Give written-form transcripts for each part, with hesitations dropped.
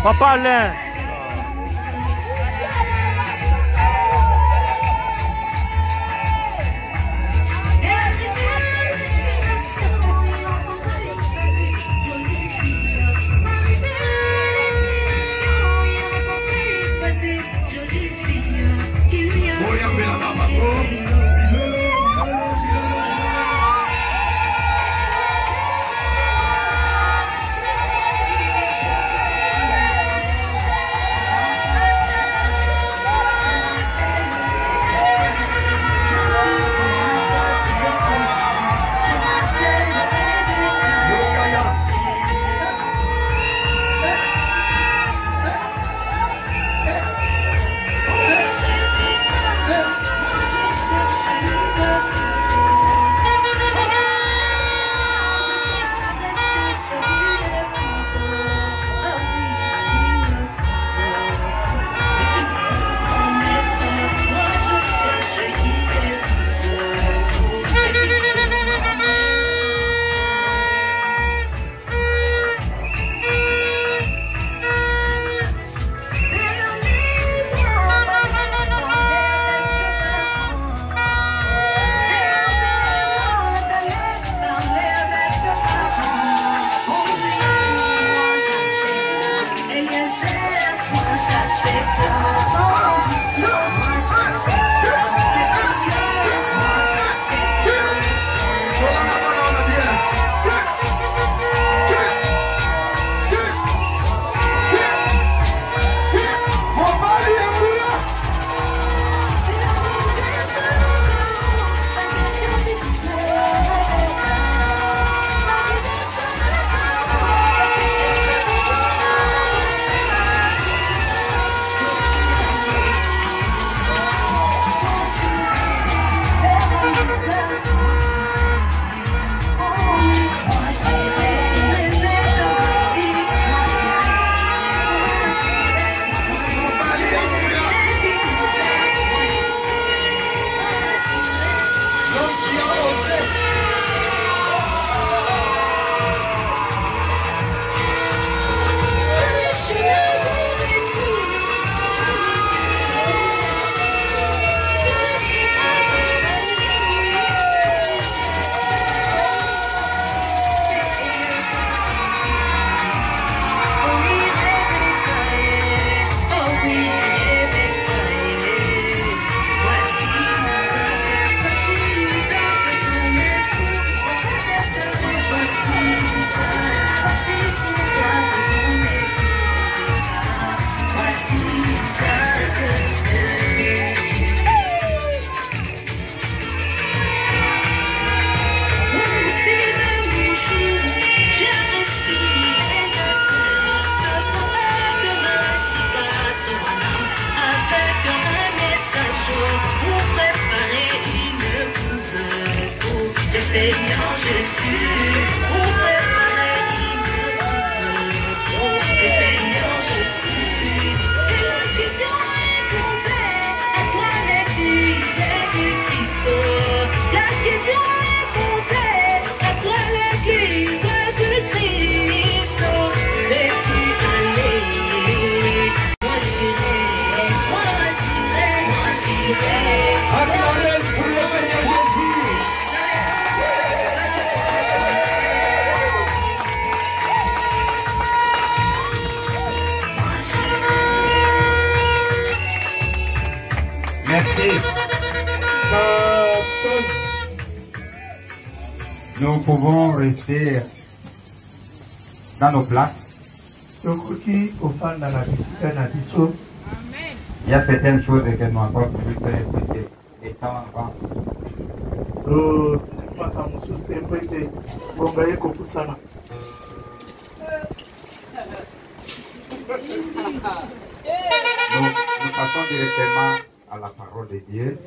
Papa Alain. Nous pouvons rester dans nos places. Il y a certaines choses que nous avons voulu faire puisque les temps avancent. Nous passons directement à la parole de Dieu.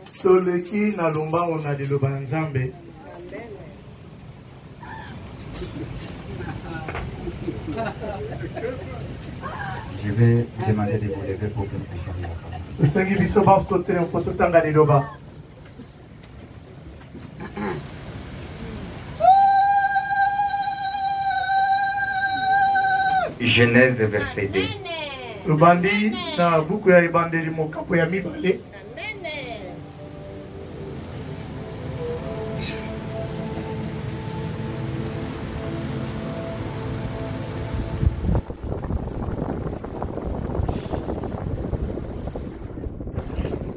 Je vais vous demander de vous lever pour que nous puissions lire la parole. Genèse verset 2. tobandi na buku ya ebandeli mokapo ya mibale.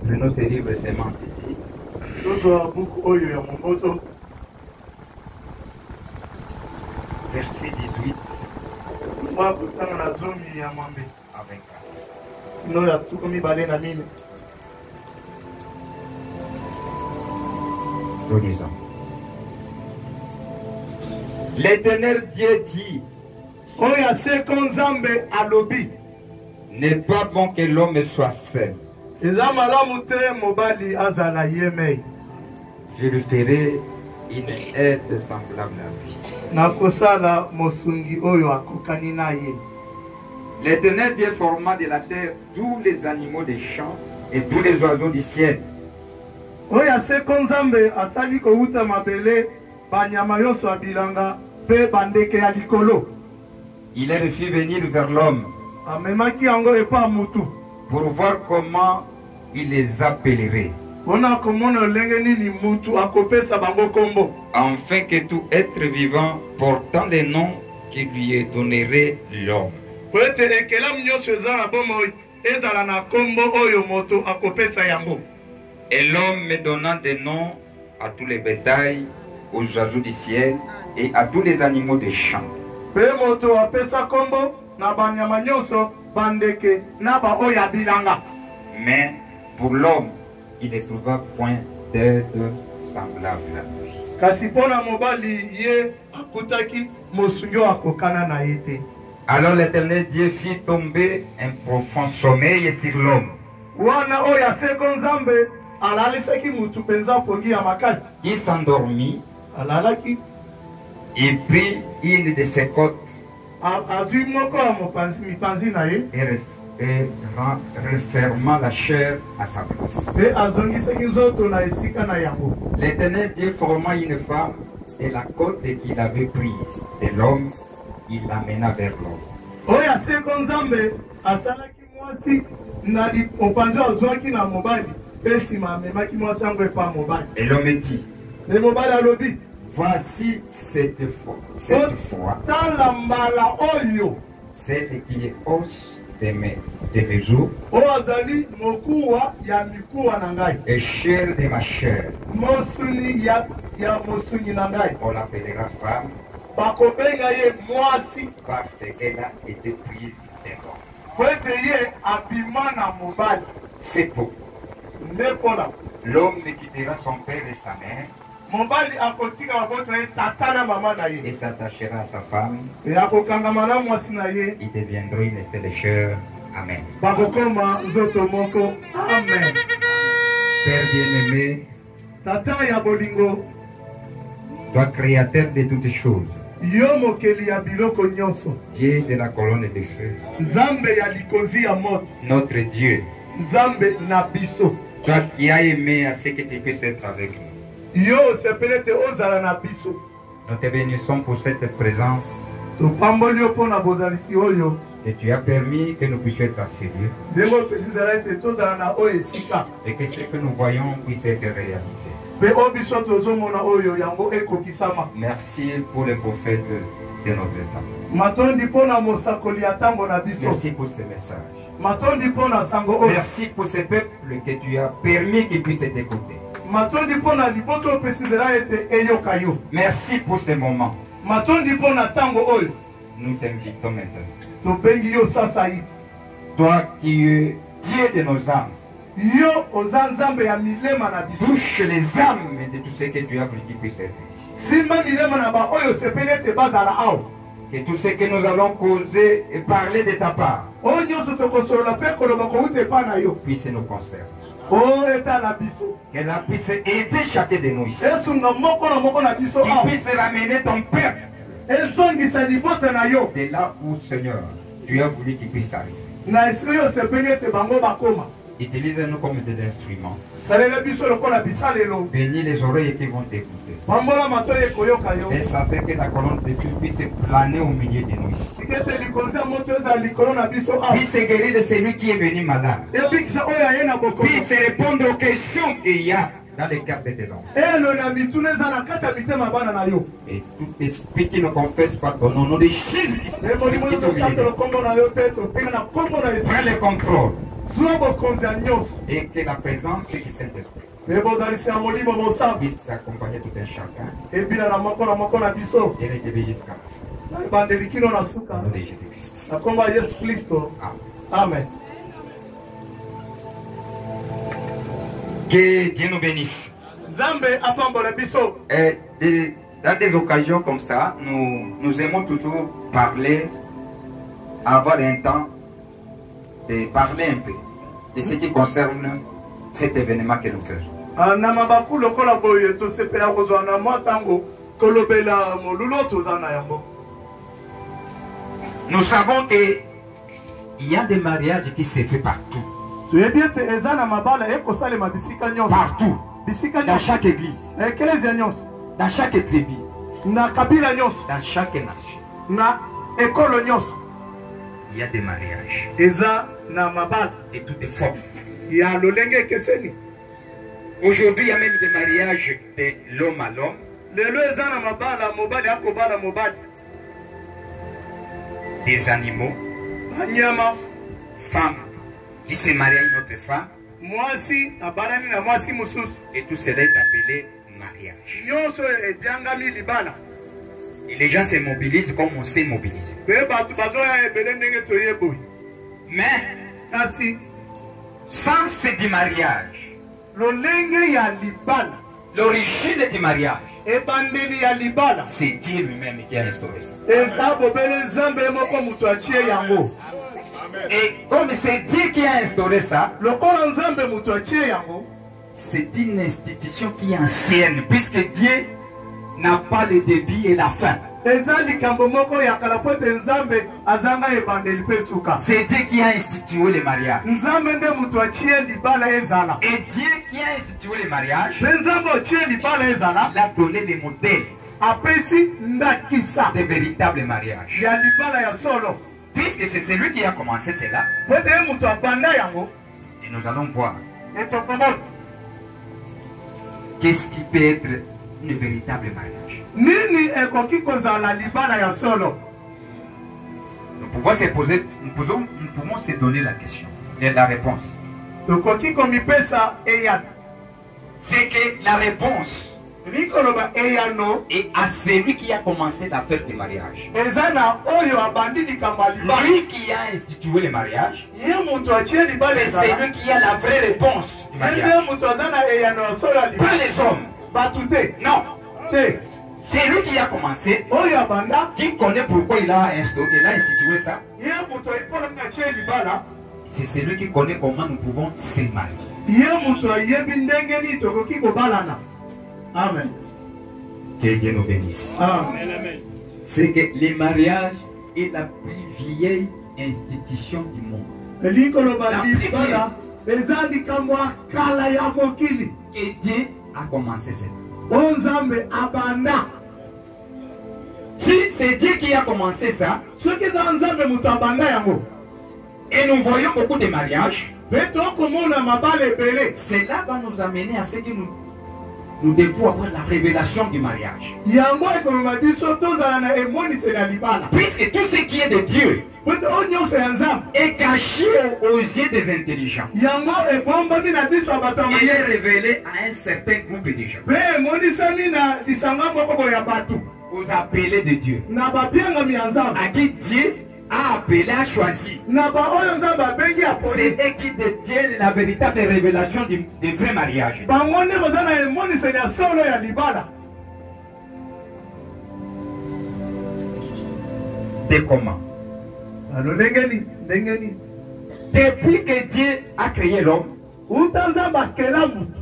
Prenons ces livres semences ici. Tozwa buku oyo ya momoto. Verset 18 Mwa kutana na zomi ya mwambe. avec No ya tuko mibale na mine. nous disons. L'Éternel Dieu dit, Oyo aseko nzambe alobi. n'est pas bon que l'homme soit seul. Eza malamu te mobali azala yemei. Je lui ferai une aide semblable à lui. Nakosala mosungi oyo akokani na ye. L'Éternel Dieu forma de la terre tous les animaux des champs et tous les oiseaux du ciel. Oyo aseko nzambe asali kouta mabele banyama nyonso ya bilanga pe bandeke ya likolo. Il est fait venir vers l'homme Amemaki yango epa mutu. pour voir comment il les appellerait, Mpona komona lenge nini mutu akopesa bango kombo. afin que tout être vivant portant les noms qui lui donnerait l'homme. Po ete ekelamu nyonso eza na bomoi ezala na kombo oyo moto akopesa yango. Et l'homme me donnant des noms à tous les bétails, aux oiseaux du ciel et à tous les animaux des champs. Pe moto apesa kombo na banyama nyonso bandeke na ba oyo ya bilanga. Mais pour l'homme, il ne trouva point d'aide semblable à lui. Kasi mpona mobali ye akutaki mosungi oyo akokana na ye te. Alors l'Éternel Dieu fit tomber un profond sommeil sur l'homme. Wana oyo aseko nzambe alalisaki mutu mpenza pongi ya makasi. Il s'endormit Alalaki et prit une de ses côtes azwi moko ya mipanzi na ye et referma la chair à sa place. pe azongisaki nzoto na esika na yango. L'Éternel Dieu forma une femme de la côte qu'il avait prise de l'homme, il l'amena vers l'homme. Oyo aseko nzambe asalaki mwasi na mopanzi azwaki na mobali pe nsima amemaki mwasi yango epa mobali. Et l'homme dit, Me mobali alobi voici cette fois, tala mbala oyo celle qui est os de mes os oyo azali mokuwa ya mikuwa na ngai, et chair de ma chair. mosuni ya mosuni na ngai. On l'appellera femme Bakobenga ye mwasi parce qu'elle a été prise de l'homme. po ete ye abima na mobali. C'est pourquoi Nde mpona l'homme quittera son père et sa mère mobali akotika mabota na ye tata na mama na et ye s'attachera à sa femme. e akokangama na mwasi na ye, Il deviendra une seule chair. Amen. bakokoma nzoto moko. Amen. Père bien-aimé, Tata ya bolingo, toi créateur de toutes choses, yo mokeli ya biloko nyonso, Dieu de la colonne de feu, nzambe ya likonzi ya moto, notre Dieu, nzambe na biso, toi qui as aimé à ce que tu puisses être avec nous. yo osepeli ete ozala na biso. Nous te bénissons pour cette présence Topamboli yo mpona bozalisi oyo et tu as permis que nous puissions être assidus ndenge opesi ezala ete tozala na oyo esika et que ce que nous voyons puisse être réalisé. mpe oyo biso tozomona oyo yango ekokisama. Merci pour les prophètes de notre temps. Matondi mpona mosakoli ya ntango na biso, Merci pour ces messages. matondi mpona sango oyo, Merci pour ces peuples que tu as permis qu'ils puissent t'écouter. matondi mpona liboto opesi ezala ete eyoka yo, Merci pour ces moments. matondi mpona ntango oyo Nous t'invitons maintenant. tobengi yo sasa hivi. Toi qui es Dieu de nos âmes, Yo oza nzambe ya milema na biso, touche les âmes de tout ce que tu as voulu qu'ils puissent être ici. simba milema na ba oyo sepeli ete bazala awa, Que tout ce que nous allons causer et parler de ta part oyo nyonso tokosolola mpe koloba kouta epa na yo puisse nous concerner. oyo etala biso, Qu'elle puisse aider chacun de nous ici. esunga moko na moko na biso Qu'il awa, puisse ramener ton peuple ezongisa libota na yo de là où, Seigneur, tu as voulu qu'il puisse arriver. na esika oyo osepeli ete bango bakoma. Utilise-nous comme des instruments. salela biso lokola bisalelo Bénis les oreilles qui vont t'écouter. pambola matoi ekoyoka yo Et sachez que la colonne de feu puisse planer au milieu de nous ici. sikete likonzi ya moto ezala likolo na biso awa Puisse guérir de celui qui est venu malade. ebikisa oyo aye na bokono Puisse répondre aux questions qu'il y a dans le cœur de tes enfants. elo na mituna eza na kati ya mitema bana na yo Et tout esprit qui ne confesse pas ton nom, au nom de Jésus-Christ, e molimo nyonso okatela nkombo na yo te topenga na nkombo na yesu prends le contrôle. zwa bokonzi ya nyonso Et que la présence du Saint-Esprit e bozalisi ya molimo mosantu puisse accompagner tout un chacun ebila na moko na biso et les guérir jusqu'à la fin. na ebandeli kino na Au suka nom de Jésus-Christ. na nkombo ya yesu kristo Amen. amen Que Dieu nous bénisse. nzambe apambola biso Et dans des occasions comme ça, nous aimons toujours parler, avoir un temps de parler un peu de ce qui concerne cet événement que nous faisons. na mabaku lokola boye tosepela kozwa na mwa ntango kolobela molulu toza na yango Nous savons qu'il y a des mariages qui se font partout. toyebi ete eza na mabala ekosalema bisika nyonso Partout. bisika Dans nyonso chaque église, ekelezia nyonso dans chaque tribu, na kabila nyonso dans chaque nation. na ekolo nyonso Il y a des mariages eza na mabala de toutes les formes. ya lolenge ekeseni Aujourd'hui, il y a même des mariages de l'homme à l'homme, lelo eza na mabala mobali akobala mobali des animaux, banyama femmes qui se marient à une autre femme, mwasi abalani na mwasi mosusu et tout cela est appelé mariage. nyonso ebyangami libala Et les gens se mobilisent comme on s'est mobilisé. mpe bato bazoya ebele ndenge toyeboyi Mais kasi sans du mariage, lolenge ya libala l'origine du mariage, ebandeli ya libala c'est Dieu lui-même qui a instauré ça. eza bobele nzambe moko moto atie yango Et comme c'est Dieu qui a instauré ça, lokola nzambe moto atie yango c'est une institution qui est ancienne, puisque Dieu n'a pas le début et la fin. eza likambo moko ya kala po ete nzambe azanga ebandeli mpe suka C'est Dieu qui a institué le mariage. nzambe nde moto atie libala ezala Et Dieu qui a institué le mariage, mpe nzambe atie libala ezala il a donné les modèles apesi ndakisa des véritables mariages. ya libala ya solo Puisque c'est celui qui a commencé cela, po ete ye moto abanda yango et nous allons voir etokomona qu'est-ce qui peut être un véritable mariage. nini ekoki kozala libala ya solo Nous pouvons se poser, nous pouvons se donner la question, et la réponse. tokoki komipesa eyano C'est que la réponse likoloba eyano est à celui qui a commencé l'affaire du mariage. eza na oyo abandi likambo ya libala Lui qui a institué le mariage, ye moto atie libala c'est ezala celui qui a la vraie réponse du ye nde mariage. moto aza na eyano ya solo ya Pas libala les hommes. bato te Non. te C'est lui qui a commencé, oyo abanda qui connaît pourquoi il a institué ça. ye moto epolina atie libala C'est celui qui connaît comment nous pouvons se marier. ye moto ayebi ndenge nini tokoki kobalana amen Que Dieu nous bénisse. amen C'est que le mariage est la plus vieille institution du monde. likoloba libala eza likambo ya kala ya mokili Et Dieu a commencé cela. o nzambe abanda Si c'est Dieu qui a commencé ça, soki eza nzambe moto abanda yango et nous voyons beaucoup de mariages, mpe tokomona mabala ebele cela va nous amener à ce que nous devons avoir la révélation du mariage. yango ekomema biso tozala na emoniseli ya libala Puisque tout ce qui est de Dieu po ete oyo nyonso ya nzambe est caché aux yeux des intelligents. yango ebombami na biso ya bato ya Il est mayele révélé à un certain groupe de gens, mpe emonisami na lisanga moko boye ya bato aux appelés de Dieu, na babiengami ya nzambe à qui Dieu a appelé, a choisi. na baoyo nzambe abengi aponi C'est eux qui détiennent la véritable révélation du vrai mariage. bango nde baza na emoniseli ya solo ya libala De comment? alo ndenge nini ndenge nini Depuis que Dieu a créé l'homme, uta nzambe akela motu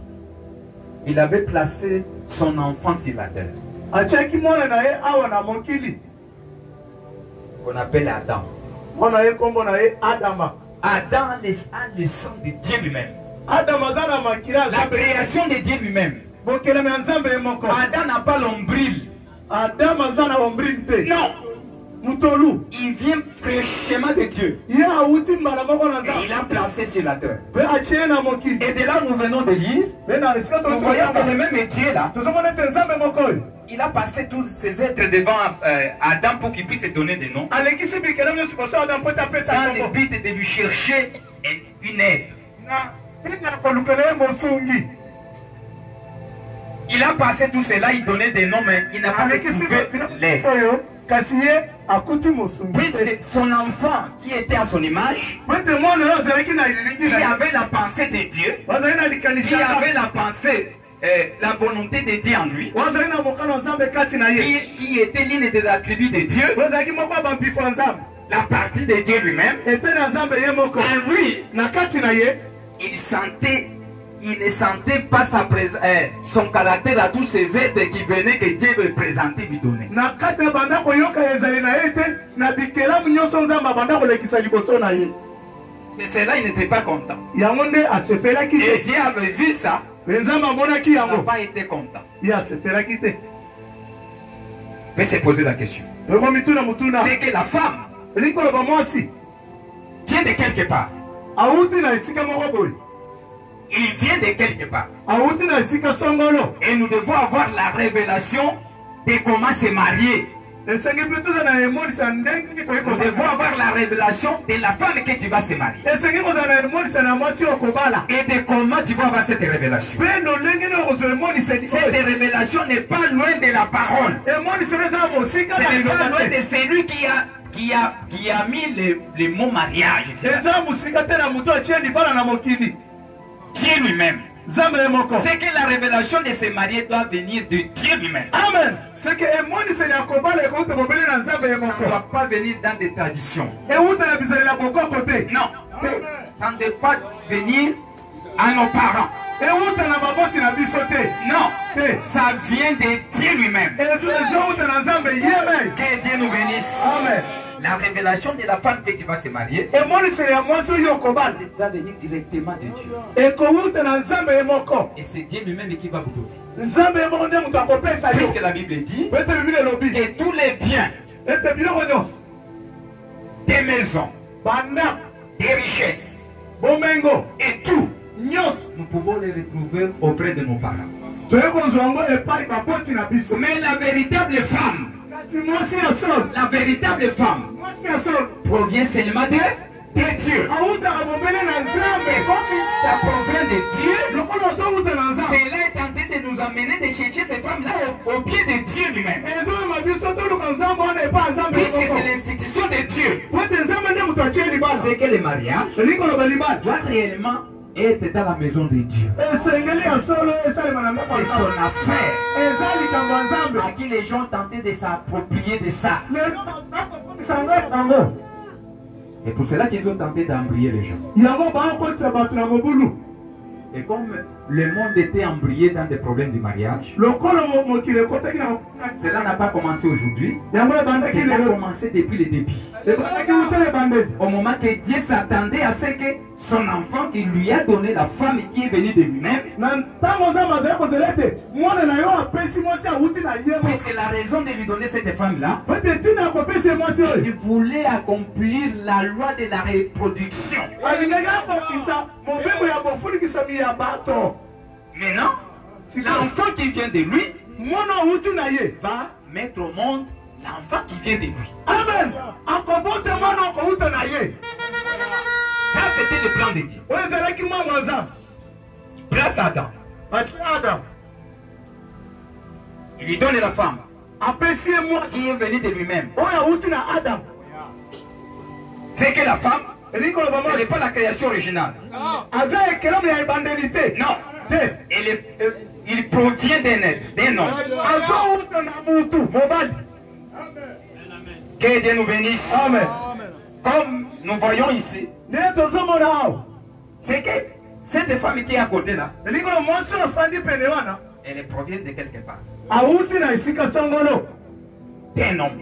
il avait placé son enfant sur la terre, atiaki mwana na ye awa na mokili qu'on appelle Adam. mwana ye nkombo na ye adama Adam a le sang de Dieu lui-même. Adam azana makila La création de Dieu lui-même. bokele me nzambe moko. Adam n'a pas l'ombril. Adam azana ombril te. Non. Mutolu. Il vient fraîchement de Dieu. Ya uti mbala moko na Et nzambe. il a placé sur la terre. Pe achie na mokili. Et de là, nous venons de lire. Pe na esika to Nous voyons que le même Dieu là, tozomona te nzambe moko. il a passé tous ses êtres devant Adam pour qu'il puisse se donner des noms. Alekisi bikele myo siposo Adam po ta pesa Dans le moko. but de lui chercher une aide. Na tina ko lukele mosungi. Il a passé tout cela, il donnait des noms, mais il n'a pas Alekisi trouvé l'aide. soyo kasiye akuti mosungi. Puisque son enfant qui était à son image, Pete mwana yo zeleki na ilingi il na. avait la pensée de Dieu, Wazali na il likanisa. avait la pensée, la volonté de Dieu en lui, Wazali na mokano nzambe kati na ye. qui était l'une des attributs de Dieu, Wazali moko bambifo nzambe. la partie de Dieu lui-même. Ete na nzambe ye moko. En lui, Na kati na ye. il ne sentait pas son caractère à tous ces êtres qui venaient que Dieu veut présenter, lui donner. Na kati na banda koyoka ezali na ye te na bikelamu nyonso nzambe banda kolekisa liboso na ye. C'est cela, il n'était pas content. Yango nde asepelaki Et te. Dieu avait vu ça, Me nzambe amonaki il n'a yango. pas été content. Ye asepelaki te. Il peut se poser la question. Yango mituna mutuna. C'est que la femme Likoloba mwasi. vient de quelque part. Auti na esika moko boye. Il vient de quelque part. Auti na esika songolo. Et nous devons avoir la révélation de comment se marier. Esengi pituza na emonisa ndenge toyeko. Nous devons avoir la révélation de la femme que tu vas se marier. Esengi kozala na emonisa na mwasi okobala. Et de comment tu vas avoir cette révélation. Pendo ndenge no kozwa emonisa Cette révélation n'est pas loin de la parole. emonisa eza mosika Ce na n'est pas loin liloba de te. celui qui a mis le mot mariage. Eza mosika te na moto atie libala na mokili. Dieu lui-même. Nzambe ye moko. C'est que la révélation de se marier doit venir de Dieu lui-même. Amen. C'est que emonisa ya kobala ekouta mobele na nzambe ye Ça ne moko. doit pas venir dans des traditions. Euta na bizali na bokoko te. Non. Ça ne doit pas venir à nos parents. Euta na maboti na biso te. Non. Te. Ça vient de Dieu lui-même. Ezouta na nzambe yeme. Que Dieu nous bénisse. Amen. La révélation de la femme que tu vas se marier Emonisa ya mwasi oyo okobala. va venir directement de Dieu. Ekouta na nzambe ye moko. Et c'est Dieu lui-même qui va vous donner. Nzambe ye moko nde moto akopesa yo. Puisque la Bible dit Ete bibili elobi. que tous les biens, Ete biloko nyonso. des maisons, Bandako. des richesses Bomengo. et tout, Nyonso. nous pouvons les retrouver auprès de nos parents. Toye kozwa yango epai baboti na biso. Mais la véritable femme, Kasi mwasi ya solo. la véritable femme Mwasi ya solo. provient seulement de Dieu. Awutaka mobele na Et nzambe. comme ça provient de Dieu, Lokola ozowuta na nzambe. cela est tenté de nous amener de chercher ces femmes-là au pied de Dieu lui-même. Ezoma biso toluka nzambe wana epai ya nzambe Puisque moko. c'est l'institution de Dieu. Pote nzambe nde moto atie libala. C'est que le mariage Elikoloba libala. doit réellement être dans la maison de Dieu. Esengeli ya solo esalema na ndako ya C'est son nzambe. affaire Eza likambo ya nzambe. à qui les gens tentaient de s'approprier de ça. Lelo bakokomisa yango yango. C'est pour cela qu'ils ont tenté d'embrayer les gens. Yango bakokotisa bato na mobulu. Et comme le monde était embrayé dans des problèmes de mariage, Lokolo mokili ekotaki na cela n'a pas commencé aujourd'hui, yango ebandaki cela a lelo. commencé depuis le début. Ebandaki wuta ebandeli. Au moment que Dieu s'attendait à ce que son enfant qui lui a donné la femme qui est venue de lui-même, Na ntango nzambe azali kozela ete mwana na yo apesi mwasi awuti na ye moko. puisque la raison de lui donner cette femme-là, Pete ntina akopesi ye mwasi il oyo. voulait accomplir la loi de la reproduction. Alingaki akokisa mobembo ya bofunikisami ya bato. Maintenant, l'enfant qui vient de lui Mwana awuti na ye. va mettre au monde l'enfant qui vient de lui. Amen. Akobote mwana akowuta na ye. Ça, c'était le plan de Dieu. Oyo ezalaki mwana nzambe. Il place Adam. Atie Adam. Il lui donne la femme Apesi ye mwasi qui est venue de lui-même. oyo awuti na Adam. C'est que la femme, Elikoloba ce n'est mwasi. pas la création originale. Aza ekelamu ya ebandeli te. Non. Te. Il provient d'un homme. Azowuta na mutu mobali. Que Dieu nous bénisse. Amen. Comme nous voyons ici, Nde tozomona awa. c'est que cette femme qui est à côté là, Elikolo mwasi oyo afandi pene wana. elle provient de quelque part. Awuti na esika songolo. D'un homme.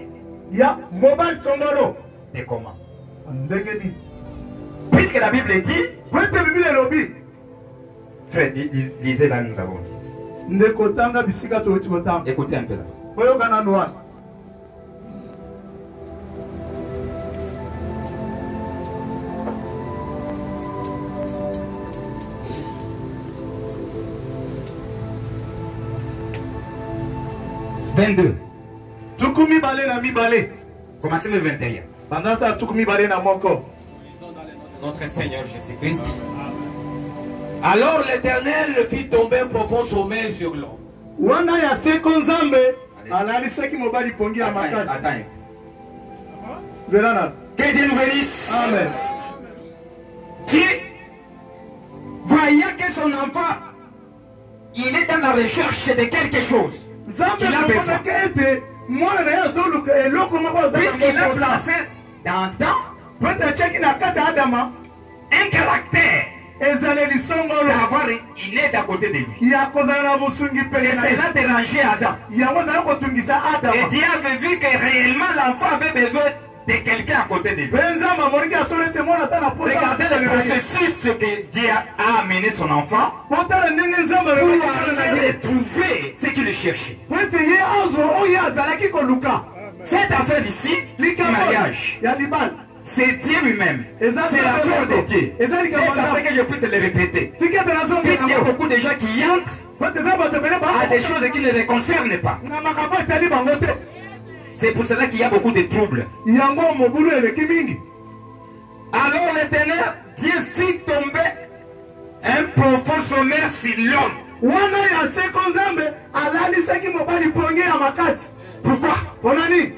Ya mobali songolo. Et comment? Ndenge nini? Puisque Puisque la Bible dit, Wete Bible elobi. frère, lisez là, nous avons dit. Ndekotanga bisika tooti kotanga. Écoutez un peu là. Boyokana noa. Tukumi balé na mi balé. Commencez le 21. Pendant ça, tukumi balé na moko. Notre Seigneur Jésus-Christ. Alors l'Éternel fit tomber un profond sommeil sur l'homme. Wana ya seko nzambe alalisaki mobali pongi ya makasi. Attends. Zelana. Que Dieu nous bénisse. Amen. Qui voyait que son enfant, il est dans la recherche de quelque chose. Nzambe Il a besoin. amonaka ete mwana na ye azoluka eloko moko Puisqu'il a azali placé dans pete atiaki na kati ya adama un caractère ezaleli songolo d'avoir une aide à côté de lui. ya kozala na bosungi Et pene na ye cela dérangeait Adam. yango ezali kotungisa Et adama Dieu avait vu que réellement l'enfant avait besoin de quelqu'un à côté de lui. mpe nzambe amoniki asolo ete mwana aza na Regardez le processus que Dieu a amené son enfant potala ndenge nzambe pour alobaki na aller ye trouver ce qu'il cherchait. po ete ye azwa oyo azalaki koluka Cette affaire ici, le likambo mariage, ya libala c'est Dieu lui-même. eza C'est l'affaire de Dieu. Et eza ça likambo fait que je puisse le répéter. tiki ete Puisqu'il y a nazongea beaucoup de gens qui entrent po ete eza bato ebele à des choses qui ne les concernent pas. na makambo etali bango te C'est pour cela qu'il y a beaucoup de troubles. yango mobulu eleki mingi Alors l'Éternel, Dieu fit tomber un profond sommeil sur l'homme. wana ya seko nzambe alalisaki mobali pongi ya makasi Pourquoi? mpona nini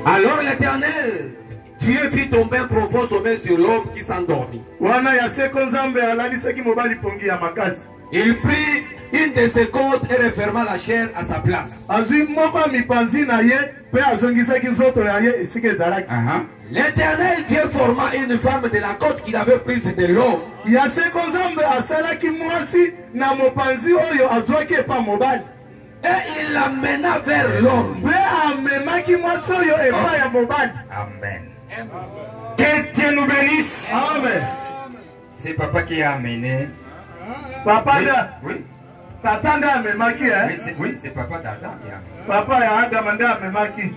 Alors l'Éternel, Dieu fit tomber un profond sommeil sur l'homme qui s'endormit. wana ya seko nzambe alalisaki mobali pongi ya makasi Il prit une de ses côtes et referma la chair à sa place. azwi moko ya mipanzi na ye mpe azongisaki nzoto ya ye esika ezalaki L'Éternel Dieu forma une femme de la côte qu'il avait prise de l'homme. ya seko nzambe asalaki mwasi na mopanzi oyo azwaki epa mobali Et il l'amena vers l'homme. mpe amemaki mwasi oyo epa ya mobali Amen. Que Dieu nous bénisse. amen C'est papa qui a amené. papa Oui, da oui, tata nde amemaki oui, c'est papa d'Adam qui a amené. papa ya adama nde amemaki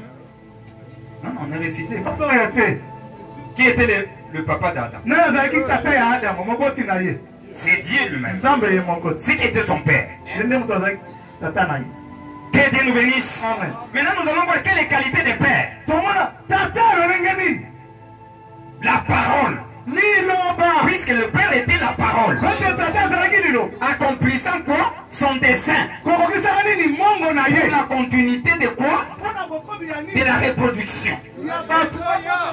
Non, non, on a refusé. papa oyo te Qui était le papa d'Adam? nde azalaki tata ya adama moboti na ye C'est Dieu lui-même. nzambe ye moko te C'est qui était son père. ye nde moto azalaki tata na ye Que Dieu nous bénisse. amen Maintenant, nous allons voir quelle est la qualité des pères. tomona tata alolenge nini La parole. liloba Puisque le père était la parole. kote tata azalaki lilo Accomplissant quoi? Son dessein. kokokisaka nini mongo na Pour ye la continuité de quoi? mpona bokobi ya De nini la reproduction. ya bato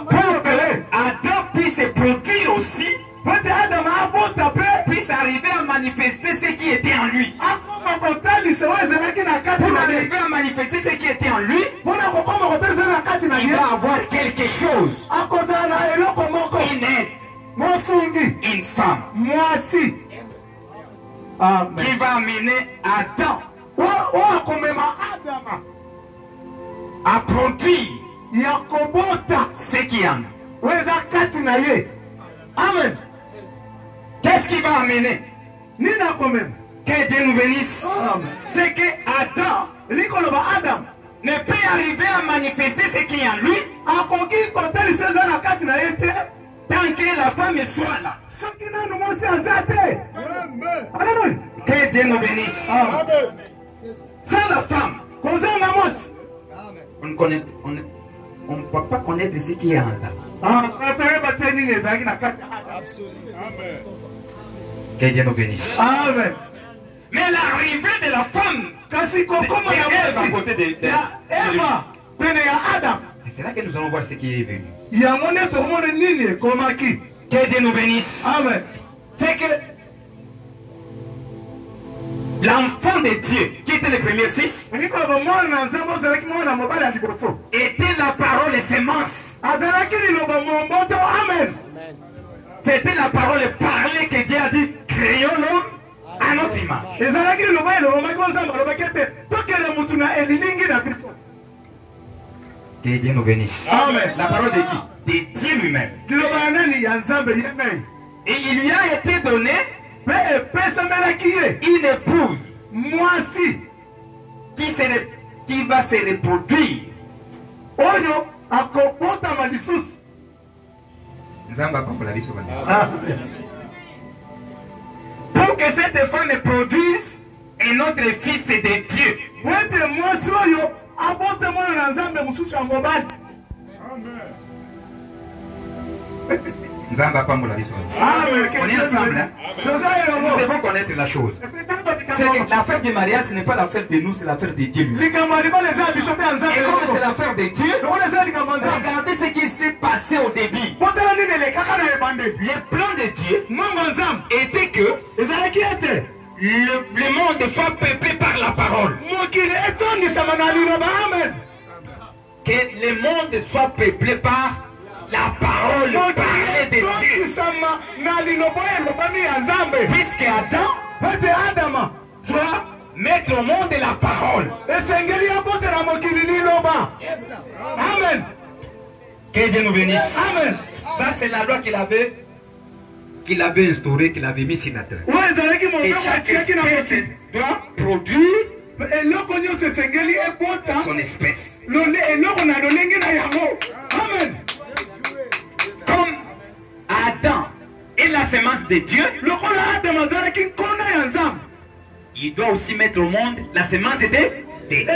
Pour que Adam puisse se produire aussi, po ete adama abota mpe puisse arriver à manifester ce qui était en lui. akoma kotalisa oyo ezalaki na kati Pour na ye arriver à manifester ce qui était en lui, mpona kokoma kotalisa na kati na il ye va avoir quelque chose. akozala na eloko moko Une aide, mosungi une femme, mwasi amen qui va amener Adam oyo akomema adama à produire ya kobota ce qui est en lui. oyo eza kati na ye amen Qu'est-ce qui va amener? nini akomema Que Dieu nous bénisse. amen C'est que Adam likoloba adamu ne peut arriver à manifester ce qui est en lui akoki kotalisa eza na kati na ye te tant que la femme soit là. soki nanu mwasi aza te aleluya Que Dieu nous bénisse. Sans la femme, kozanga mwasi on ne peut pas connaître ce qui est en Adam. toyeba te nini ezalaki na kati ya adamu Que Dieu nous bénisse. amen Mais l'arrivée de la femme, kasi kokoma ya Eve à mwasi côté de ya eva pene ya adamu c'est là que nous allons voir ce qui est venu. yango nde tokomona nini ekomaki Que Dieu nous bénisse. amen C'est que l'enfant de Dieu, qui était le premier fils, likoloba mwana na nzambe ozalaki mwana mobali ya liboso était la parole et semence. azalaki liloba momboto amen C'était la parole parlée que Dieu a dit, créons l'homme à notre image. ezalaki liloba elobamaki o nzambe alobaki ete tokele mutu na elilingi na biso Que Dieu nous bénisse. Amen. La parole de qui? De Dieu lui-même. Et il lui a été donné une épouse. Mwasi. Qui va se reproduire. Oyo akopota malisusu. Nzamba pambola biso bana. Amen. Pour que cette femme produise un autre fils de Dieu. Wete mwasi oyo abote mwana na Nzambe mususu ya mobali. Nzamba pambola biso. Amen. On est ensemble. Hein? Nous devons connaître la chose. C'est que l'affaire du mariage, ce n'est pas l'affaire de nous, c'est l'affaire de Dieu lui. Et comme c'est l'affaire de Dieu, regardez ce qui s'est passé au début. Le plan de Dieu était que le monde soit peuplé par la parole. Que le monde soit peuplé par la parole parlée de Dieu. Puisque Adam doit mettre au monde la parole. Amen. Que Dieu nous bénisse. Amen. Ça c'est la loi qu'il avait instaurée, qu'il avait mis sur la terre. Et chaque espèce doit produire son espèce. Amen. Comme Adam est la semence de Dieu, il doit aussi mettre au monde la semence de Dieu. Et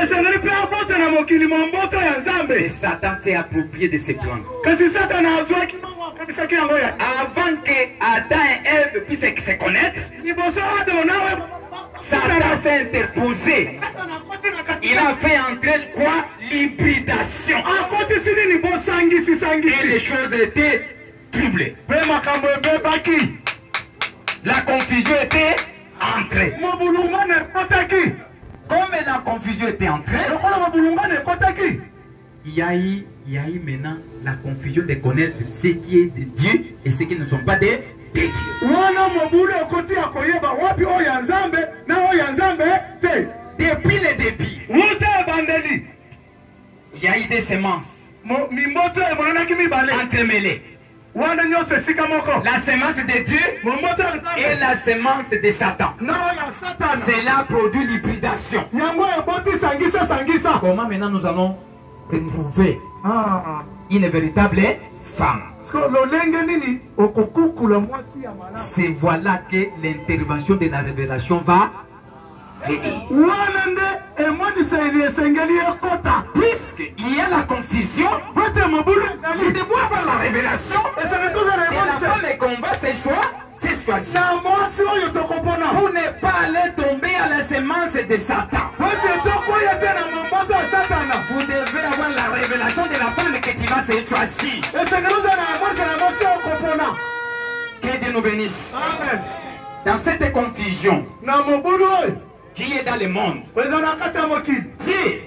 Satan s'est approprié de ses plans. Avant que Adam et Ève puissent se connaître, Satan s'est interposé. Il a fait entrer quoi? L'hybridation. Et les choses étaient troublées. La confusion était entrée. Comme la confusion était entrée, il y a eu maintenant la confusion de connaître ce qui est de Dieu et ce qui ne sont pas de Dieu. Depuis le début, il y a eu des semences entremêlées. La semence de Dieu et la semence de Satan. Cela produit l'hybridation. Comment maintenant nous allons retrouver une véritable femme? C'est voilà que l'intervention de la révélation va venir. Puisqu'il y a la confusion, nous devons avoir la révélation. Et la femme qu'on va se choisir. Pour ne pas aller tomber à la semence de Satan. Vous devez avoir la révélation de la femme que tu vas se choisir. Que Dieu nous bénisse. Amen. Dans cette confusion qui est dans le monde, Dieu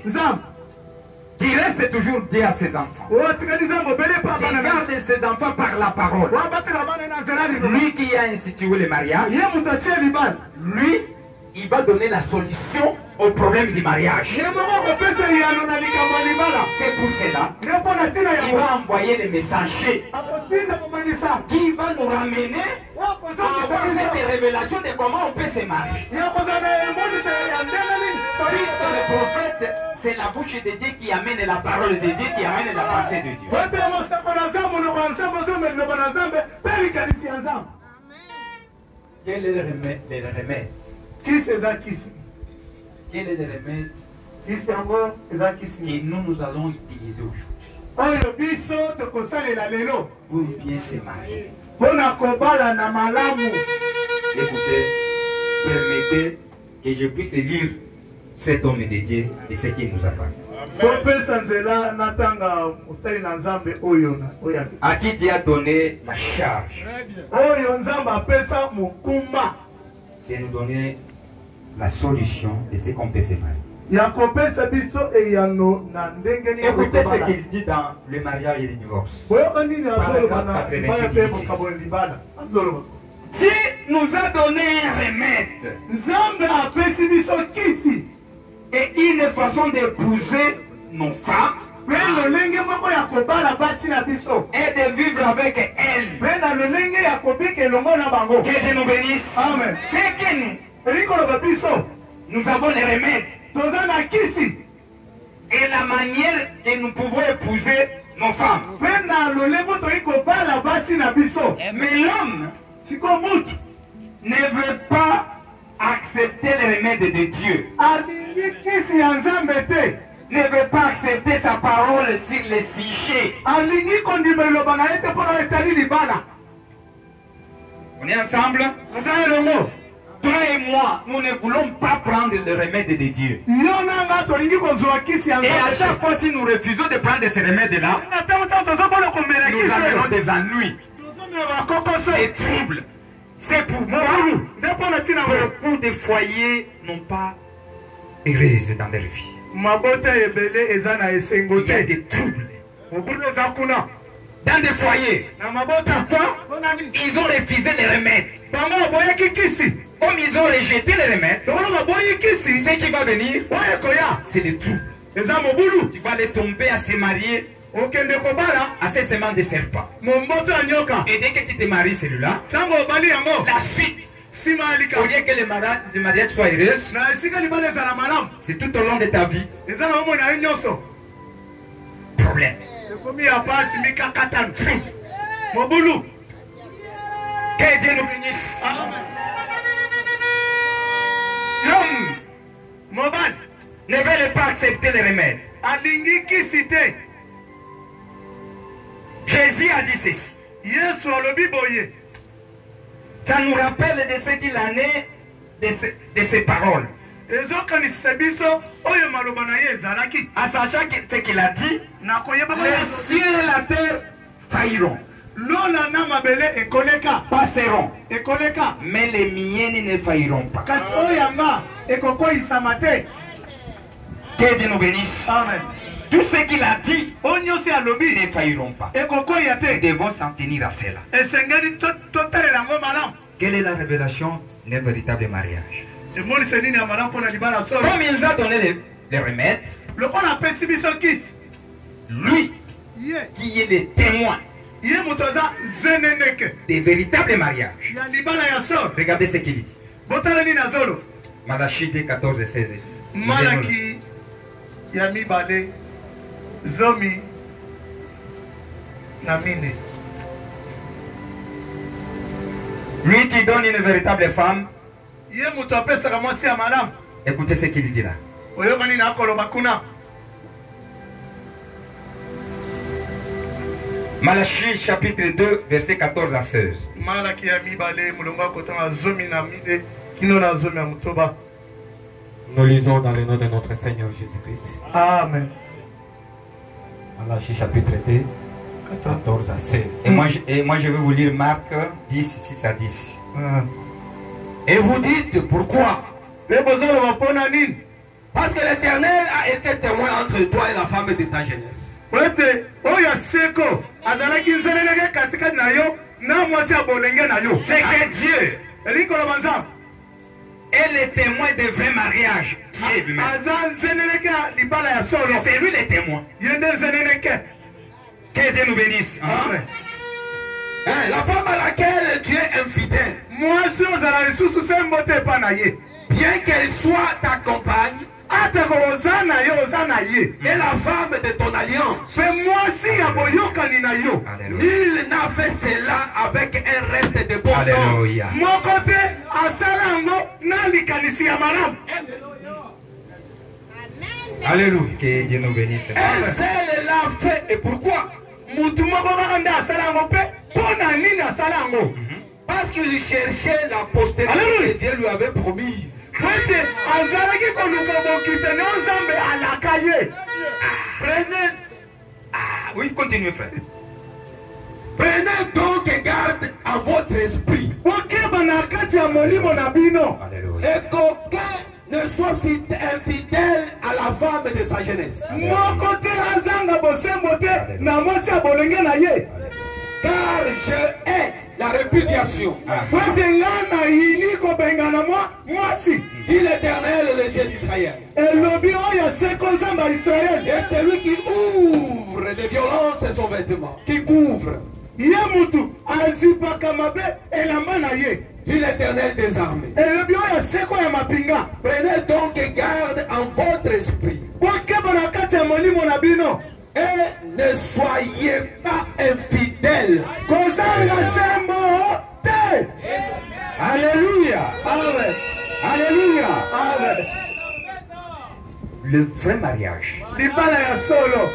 qui reste toujours Dieu à ses enfants. Qui garde ses enfants par la parole. Lui qui a institué le mariage, lui, il va donner la solution au problème du mariage. C'est pour cela qu'il va envoyer les messagers qui vont nous ramener à avoir cette révélation de comment on peut se marier. Puisque le prophète, c'est la bouche de Dieu qui amène la parole de Dieu, qui amène la pensée de Dieu. Quel est le remède? Quel est le remède que nous allons utiliser aujourd'hui pour bien se marier? Écoutez, permettez que je puisse lire cet homme de Dieu et ce qu'il nous a parlé. À qui Dieu a donné la charge de nous donner la solution de ce qu'on peut se marier. Écoutez ce qu'il dit dans le mariage et le divorce. Dieu nous a donné un remède et une façon d'épouser nos femmes et de vivre avec elle. Que Dieu nous bénisse. Amen. C'est que nous avons les remèdes et la manière que nous pouvons épouser nos femmes. Mais l'homme ne veut pas accepter les remèdes de Dieu. Ne veut pas accepter sa parole sur les sujets. On est ensemble? Toi et moi, nous ne voulons pas prendre le remède de Dieu. Et à chaque fois, si nous refusons de prendre ces remèdes-là, nous amenons des ennuis, des troubles. C'est pour moi, beaucoup de foyers n'ont pas heureuse dans leur vie. Il y a des troubles. Dans des foyers, parfois, ils ont refusé les remèdes. Comme ils ont rejeté les remèdes, ce qui va venir, c'est des troubles. Tu vas les tomber à se marier à ces semences de serpent. Et dès que tu te maries celui-là, la suite, au lieu que le mariage soit heureux, c'est tout au long de ta vie. Problème. Que Dieu nous bénisse. L'homme ne veut pas accepter les remèdes. Jésus a dit ceci. Ça nous rappelle de ce qu'il en est de ses paroles. En sachant que ce qu'il a dit, les cieux et la terre failliront, passeront, mais les miennes ne failliront pas. Que Dieu nous bénisse. Tout ce qu'il a dit ne failliront pas. Nous devons s'en tenir à cela. Quelle est la révélation d'un véritable mariage? Comme il nous a donné les remèdes, lui qui est le témoin des véritables mariages, regardez ce qu'il dit. Malachie 2, 14 et 16. Lui qui donne une véritable femme, écoutez ce qu'il dit là. Malachie chapitre 2, verset 14 à 16. Nous lisons dans le nom de notre Seigneur Jésus-Christ. Amen. Malachie chapitre 2, 14 à 16. Et moi je vais vous lire Marc 10, 6 à 10. Et vous dites pourquoi? Parce que l'Éternel a été témoin entre toi et la femme de ta jeunesse. C'est que Dieu est le témoin de vrai mariage. C'est lui le témoin. Que Dieu nous bénisse. La femme à laquelle tu es infidèle, bien qu'elle soit ta compagne, et la femme de ton alliance, nul n'a fait cela avec un reste de bon sens. Alléluia. Que Dieu nous bénisse. Elle l'a fait et pourquoi? Parce qu'il cherchait la postérité que Dieu lui avait promise. Prenez. Oui, continuez, frère. Prenez donc garde à votre esprit. Alléluia. Et qu'aucun ne soit infidèle à la femme de sa jeunesse. Car je hais la répudiation. Dit l'Éternel, le Dieu d'Israël. Et celui qui ouvre de violence son vêtement, qui couvre. Ye mutu azipaka mabe elamba na ye. Dit l'Éternel des armées. Elobi oyo seko ya mapinga. Prenez donc garde en votre esprit. Bokeba na kati ya molimo na bino. Et ne soyez pas infidèles. Kozanga sembo te. Alléluia. Amen. Alléluia. Amen. Le vrai mariage, Libala ya solo.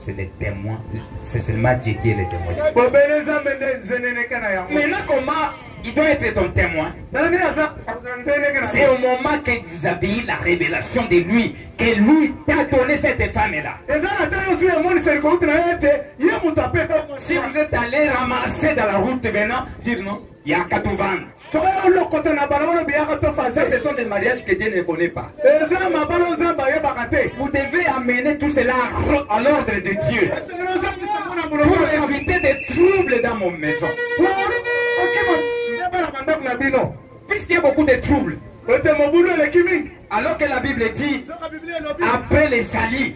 c'est les témoins. C'est seulement Dieu qui est le témoin. Bobeleza mende zeneneka na yango. Maintenant, comment il doit être ton témoin? Nani aza zeneneka na C'est yango. au moment que vous avez eu la révélation de lui, que lui t'a donné cette femme-là. Eza na tena ozu ya moni seriko uti na yete. Ye mutu apesa. Si vous êtes allé ramasser dans la route venant, dire non, il y a 80. Sokoya lokota na balabala biyaka to Ça, faze. ce sont des mariages que Dieu ne connaît pas. Eza mabalo nzamba yebaka te. Vous devez amener tout cela à l'ordre de Dieu pour éviter des troubles dans mon maison. Puisqu'il y a beaucoup de troubles, alors que la Bible dit, après les salis,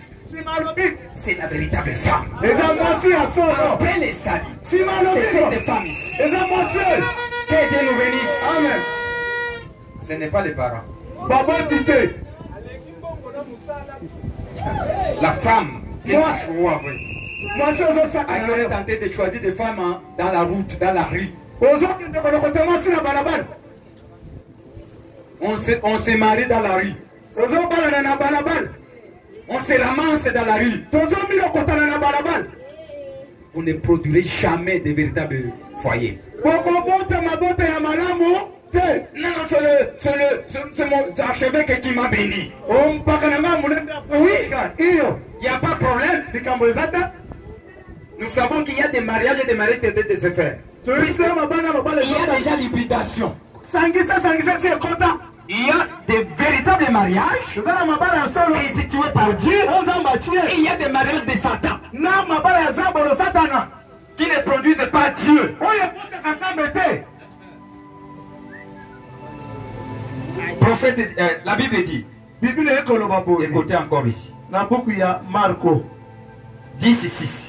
c'est la véritable femme. Après les salis, c'est cette femme ici. Que Dieu nous bénisse. Amen. Ce n'est pas les parents. La femme qui a choisi. On est tenté de choisir des femmes dans la route, dans la rue. On se marie dans la rue. On se ramasse dans la rue. Vous ne produirez jamais de véritables foyers. Non, non, c'est mon archevêque qui m'a béni. Oui, il n'y a pas de problème. Nous savons qu'il y a des mariages et des mariages qui étaient de se faire. Il y a déjà l'hybridation. Il y a des véritables mariages institués par Dieu. Et il y a des mariages de Satan qui ne produisent pas Dieu. Prophète, la Bible dit, écoutez encore ici, 10:6.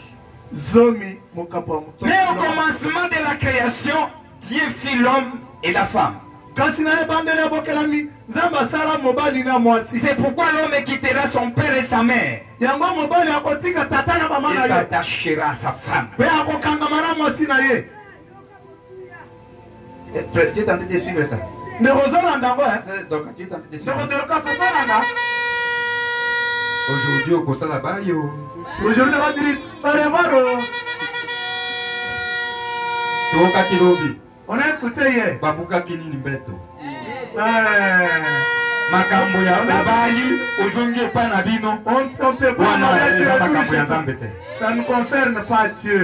Mais au commencement de la création, Dieu fit l'homme et la femme. C'est pourquoi l'homme quittera son père et sa mère. Il s'attachera à sa femme. Tu es tenté de suivre ça? Donc tu es tenté de suivre. Aujourd'hui au Costa là-bas, aujourd'hui on va dire on a écouté hier. Babuka Kinini Beto. Makambo ya Nabali, Ozongi Panabino. On peut pas marier. Ça ne concerne pas Dieu.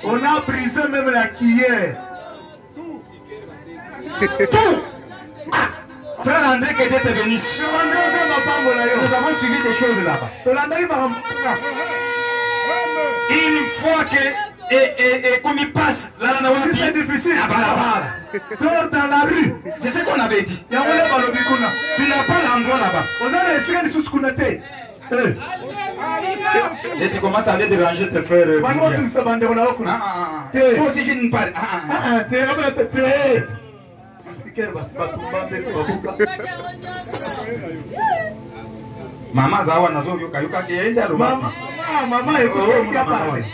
On a brisé même la cuillère. Tout. Frère André, que Dieu te bénisse. Nous avons suivi des choses là-bas. Une fois que comme il passe là, c'est difficile. Dors dans la rue. C'est ce qu'on avait dit. Tu n'as pas l'endroit là-bas. Et tu commences à aller déranger tes frères. Toi aussi, je ne parle. Maman Zawa nazo yuka yuka kienda rumama. Mama eko kia pale.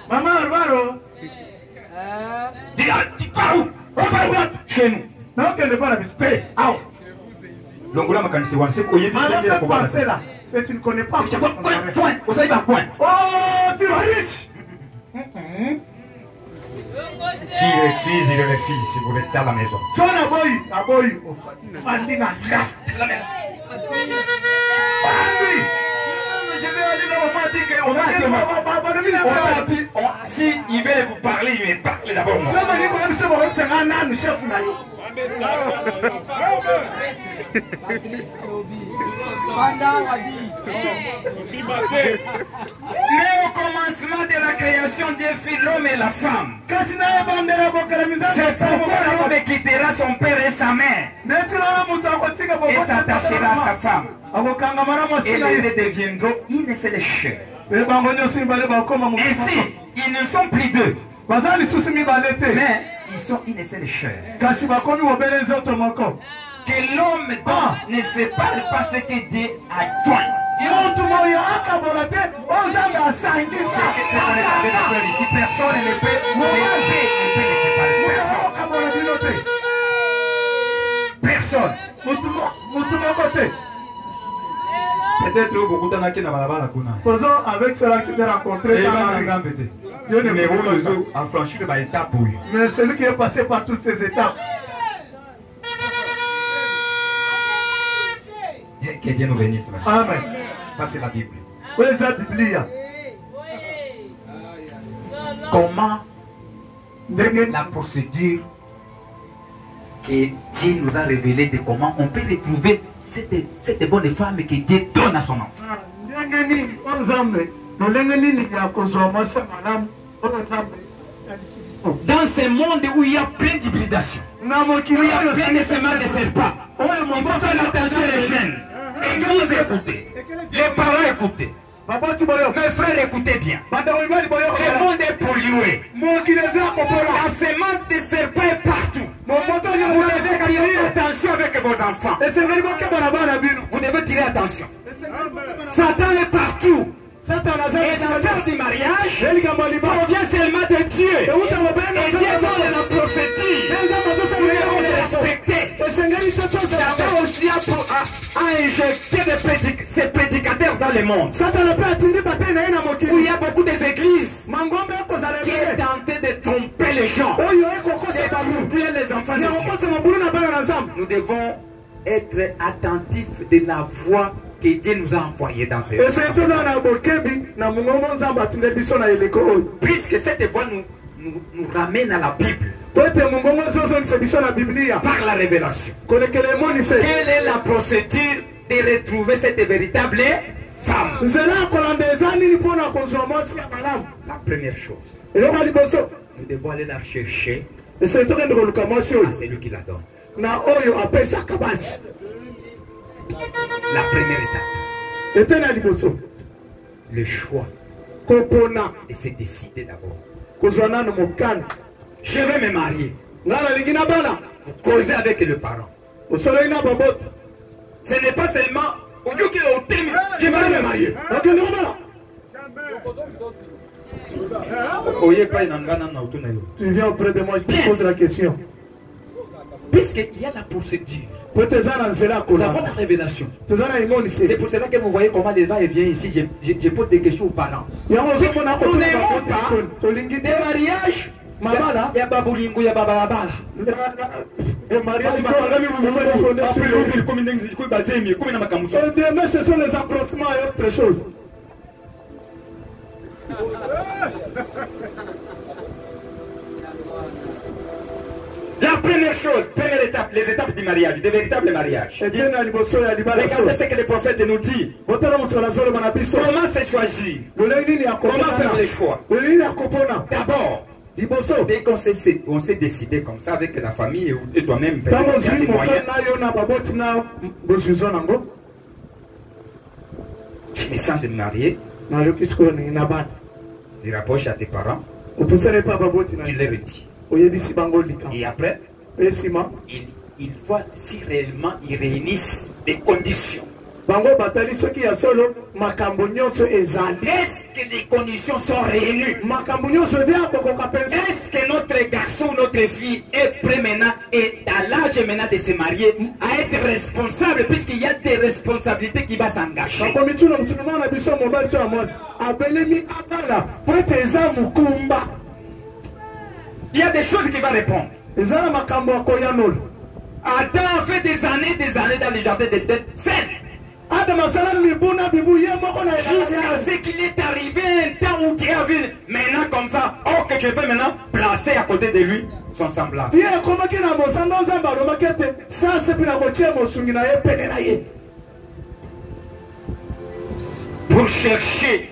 Mama Alvaro. Dis pas où? On va chez nous. Non, qu'elle ne pas la visiter. Ah. Longola makanisi wan c'est koyebi là. C'est tu ne connais pas. Point. Vous savez pas point. Oh, tu es riche. Si il refuse, si vous restez à la maison. Si il veut vous parler, il va parler d'abord. Mais au commencement de la création, Dieu fit l'homme et la femme. C'est pourquoi l'homme quittera son père et sa mère et s'attachera à sa femme. Et les deux deviendront une seule chair. Ainsi, ils ne sont plus deux. Mais ils sont une seule chair. Que l'homme ne sépare pas ce que Dieu a joint. Si personne ne peut les séparer. Personne. Peut-être beaucoup d'entre qui n'ont pas la kuna. Avec cela qui est rencontré, mais vous a franchi les étapes. Mais celui qui est passé par toutes ces étapes. Que Dieu nous bénisse. Amen. Ça c'est la Bible. Oui, c'est la Bible. Comment la procédure que Dieu nous a révélée de comment on peut retrouver cette bonne femme que Dieu donne à son enfant. Dans ce monde où il y a plein d'hybridation, où il y a plein de semences de serpents, il faut faire attention les jeunes. Église, écoutez. Les parents, écoutez. Mes frères, écoutez bien. Le monde est pollué. La semence de serpent est partout. Vous devez tirer attention avec vos enfants. Vous devez tirer attention. Satan est partout. Et l'affaire du mariage provient seulement de Dieu. Et Dieu donne la prophétie. Vous devez respecter. Satan aussi a injecté ses prédicateurs dans le monde. Où il y a beaucoup d'églises qui est tenté de tromper les gens. Et troubler les enfants de Dieu. Nous devons être attentifs de la voix que Dieu nous a envoyé dans cette vie. Puisque cette voix nous ramène à la Bible. Par la révélation. Quelle est la procédure de retrouver cette véritable femme? La première chose, nous devons aller la chercher à celui qui la donne. La première étape, le choix et se décider d'abord. Je vais me marier. Vous causez avec le parent. Ce n'est pas seulement je vais me marier. Tu viens auprès de moi, je te pose la question. Puisqu'il y a la procédure. D'abord la révélation. C'est pour cela que vous voyez comment les va-et-vient ici. Je pose des questions aux parents. Nous n'aimons pas des mariages. Il y a Baboulingo, il y a Babalabala. Demain, ce sont les affrontements et autre chose. La première chose, première étape, les étapes du mariage, du véritable mariage. Regardez ce que le prophète nous dit. Comment se choisir? Comment faire les choix? D'abord, dès qu'on s'est décidé comme ça avec la famille et toi-même, tu me sens marié, tu rapproches à tes parents, tu les retires. Et après, il voit si réellement ils réunissent des conditions. Est-ce que les conditions sont réunies? Est-ce que notre garçon, notre fille est prêt maintenant et à l'âge maintenant de se marier à être responsable, puisqu'il y a des responsabilités qui vont s'engager? Il y a des choses qui vont répondre. Adam fait des années dans le jardin de tête seul. Jusqu'à ce qu'il est arrivé un temps où Dieu a vu maintenant comme ça, oh que je vais maintenant placer à côté de lui son semblable. Pour chercher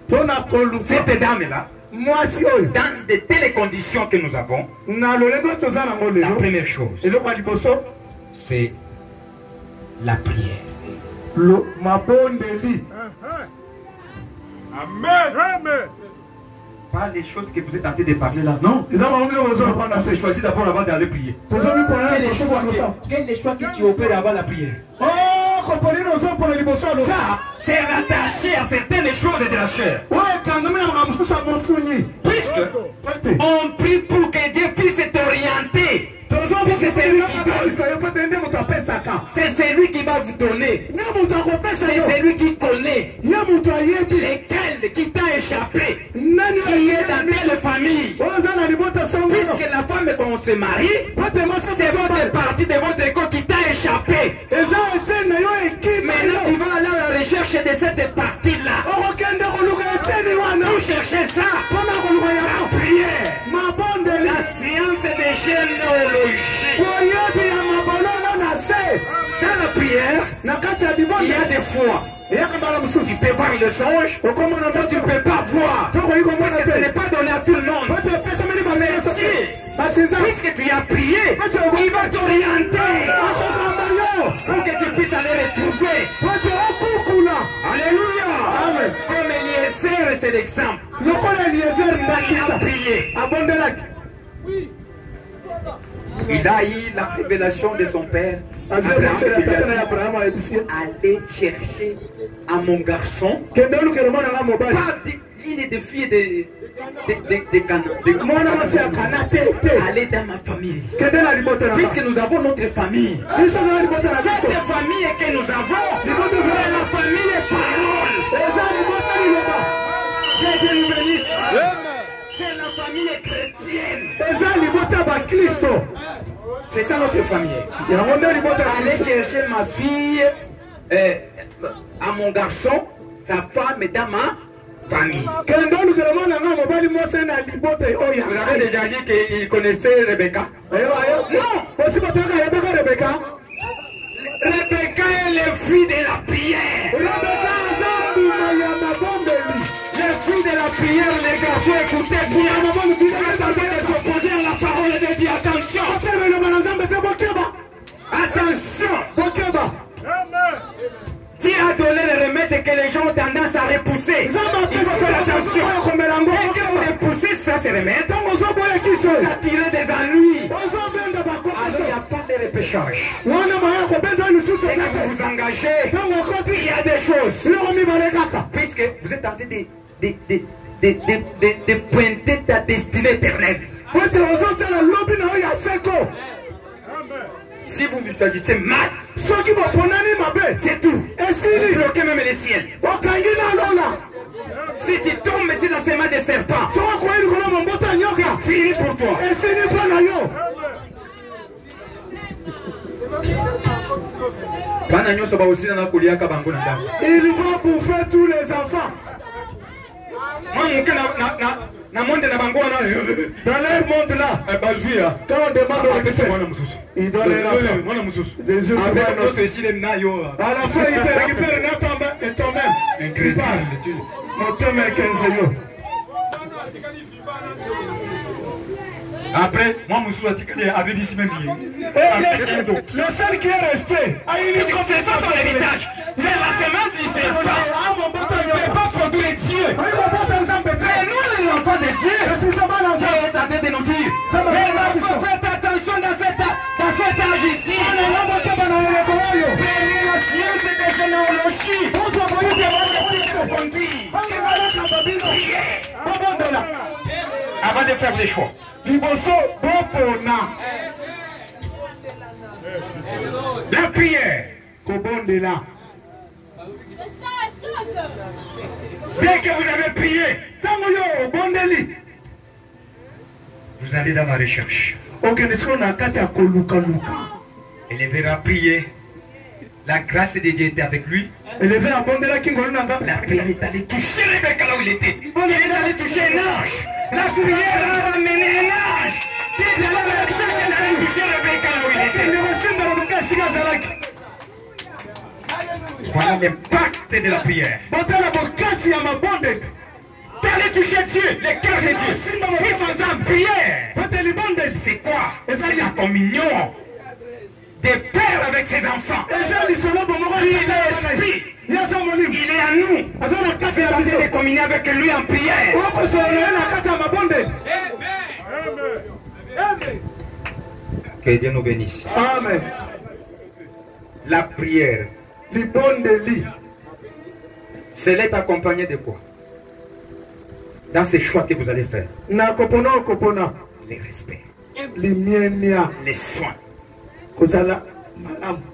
cette dame-là, dans de telles conditions que nous avons, la première chose, c'est la prière. Amen. Pas les choses que vous êtes en train de parler là. Non. On s'est choisi d'abord avant d'aller prier. Quel est le choix que tu opères avant la prière? Ça, c'est rattaché à certaines choses de la chair. Puisque on prie pour que Dieu puisse t'orienter. C'est celui qui va vous donner. C'est celui qui connaît lesquels qui t'a échappé. Qui est dans quelle famille. Puisque la femme qu'on se marie, c'est votre partie de votre corps qui t'a échappé. Maintenant tu vas aller à la recherche de cette partie-là. Vous cherchez ça. La prière. La science des généalogies. Dans la prière, il y a des fois. Tu peux voir le songe, mais tu ne peux pas voir. Parce que ce n'est pas donné à tout le monde. Puisque tu as prié, il va t'orienter pour que tu puisses aller retrouver. Alléluia. Comme Eliezer, c'est l'exemple. Il a prié. Il a eu la révélation de son père. Abraham, allez chercher à mon garçon. Pas une des filles de Canaan. Allez dans ma famille. Puisque nous avons notre famille. Cette famille que nous avons, c'est la famille parole. Que Dieu nous bénisse. C'est la famille chrétienne. C'est ça notre famille. Allez chercher ma fille à mon garçon, sa femme est dans ma famille. Vous avez déjà dit qu'il connaissait Rebecca? Non. Rebecca est le fruit de la prière. Le fruit de la prière, les garçons, écoutez bien. S'opposer à la parole de Dieu. Attention. Attention. Dieu a donné le remède que les gens ont tendance à repousser. Il faut faire attention. Et que vous repoussez ça, c'est remède. Ça tire des ennuis. Alors il n'y a pas de repêchage. Et quand vous vous engagez, il y a des choses. Puisque vous êtes en train de pointer ta destinée éternelle. Si vous vous choisissez mal, c'est tout. Vous bloquez même les ciels. Si tu tombes sur la semence des serpents, fini pour toi. Il va bouffer tous les enfants. Dans leur monde là, quand on demande au médecin, il donne la à la fin, il te récupère toi-même. Il parle. Après, moi, Moussou avait dit si même le seul qui est resté a une confession sur l'héritage. C'est la semence du serpent. On ne peut pas produire Dieu. Mais nous, les enfants de Dieu, Dieu est en train de nous dire. Mais enfants, faites attention dans cet âge ici. Prenez la science des généalogies. Pour se conduire. Avant de faire des choix. La prière. Dès que vous avez prié, vous allez dans la recherche. Et les verra prier. La grâce de Dieu était avec lui. La prière est allée toucher Rebecca là où il était. Il est allé toucher un ange. La prière a ramené un ange. Qui est allé à la recherche et allé toucher Rebecca là où il était. Voilà l'impact de la prière. D'aller toucher Dieu, le cœur de Dieu. Qui faisant prière. C'est quoi? C'est la communion des pères avec avec ses enfants. Et ça, l'histoire, Il est esprit. Il est à nous. C'est facile de communier avec lui en prière. Que Dieu nous bénisse. Amen. La prière, c'est l'être accompagné de quoi? Dans ces choix que vous allez faire. Les respects. Les soins.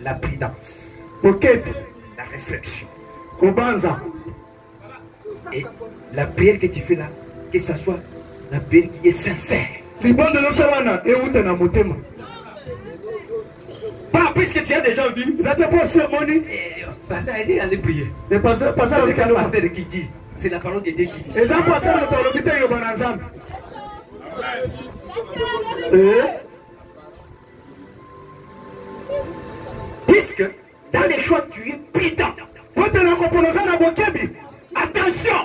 La prudence. La réflexion. Et la prière que tu fais là, que ce soit la prière qui est sincère. Pas puisque tu as déjà vu. Pasteur a dit d'aller prier. C'est le pasteur qui dit. C'est la parole de Dieu qui dit. Puisque dans les choix tu es prudent. Attention,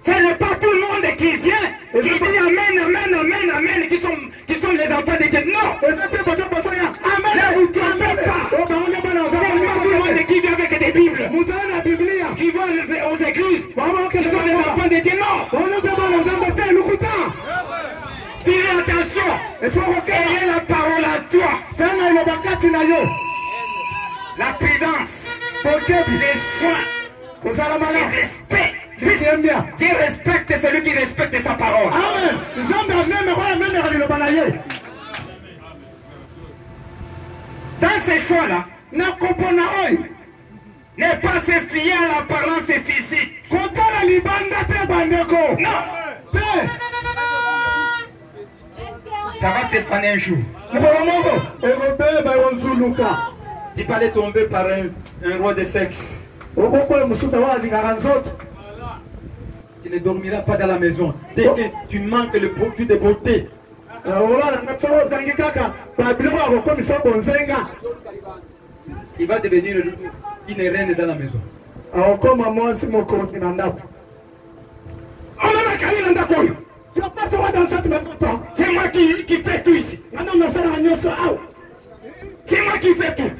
ce n'est pas tout le monde qui vient, qui dit Amen, Amen, Amen, Amen, qui sont les enfants de Dieu. Non, ne vous trompez pas. Ce n'est pas tout le monde qui vient avec des Bibles, qui vont aux églises, qui sont les enfants de Dieu. Non. Tirez attention, ayez la parole à toi. La prudence, les soins, le respect. Dieu respecte celui qui respecte sa parole. Dans ces choix-là, n'est pas se fier à l'apparence physique. Non. Ça va se faner un jour. Tu peux aller tomber par un roi de sexe. Tu ne dormiras pas dans la maison. Dès que tu manques le produit de beauté. Il va devenir une reine dans la maison. C'est moi qui fais tout ici. C'est moi qui fais tout.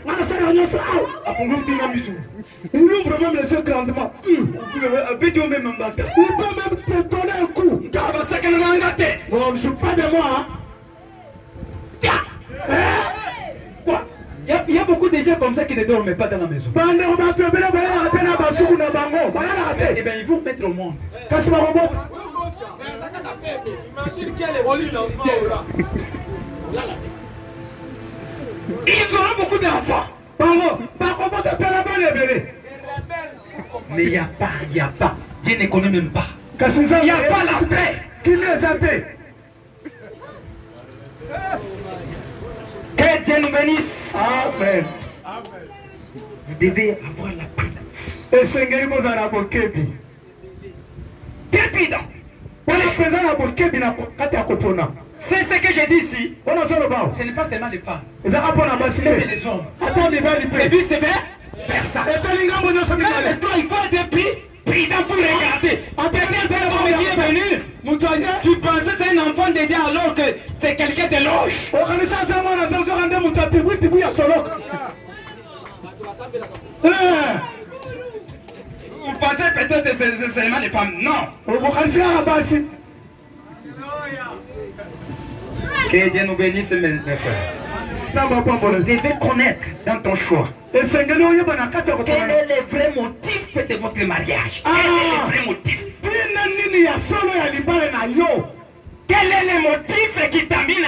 Il ouvre même les yeux grandement. Il peut même te donner un coup. Bon, je ne joue pas de moi. Il y a beaucoup de gens comme ça qui ne dorment pas dans la maison. Eh bien, ils vont mettre au monde. Ils auront beaucoup d'enfants. Mais il n'y a pas. Dieu ne connaît même pas. Il n'y a pas la paix. Que Dieu nous bénisse. Amen. Vous devez avoir la prudence. Trépidant. C'est ce que j'ai dit ici. Ce n'est pas seulement les femmes. Mais les hommes. C'est vice-versa. Même toi, il faut être prudent pour regarder. Qui est venu, tu pensais que c'est un enfant de Dieu alors que c'est quelqu'un de loge. Vous pensez peut-être que c'est seulement les femmes. Non. Que Dieu nous bénisse, mes frères. Vous devez connaître dans ton choix quel est le vrai motif de votre mariage. Quel est le vrai motif? Quel est le motif qui t'anime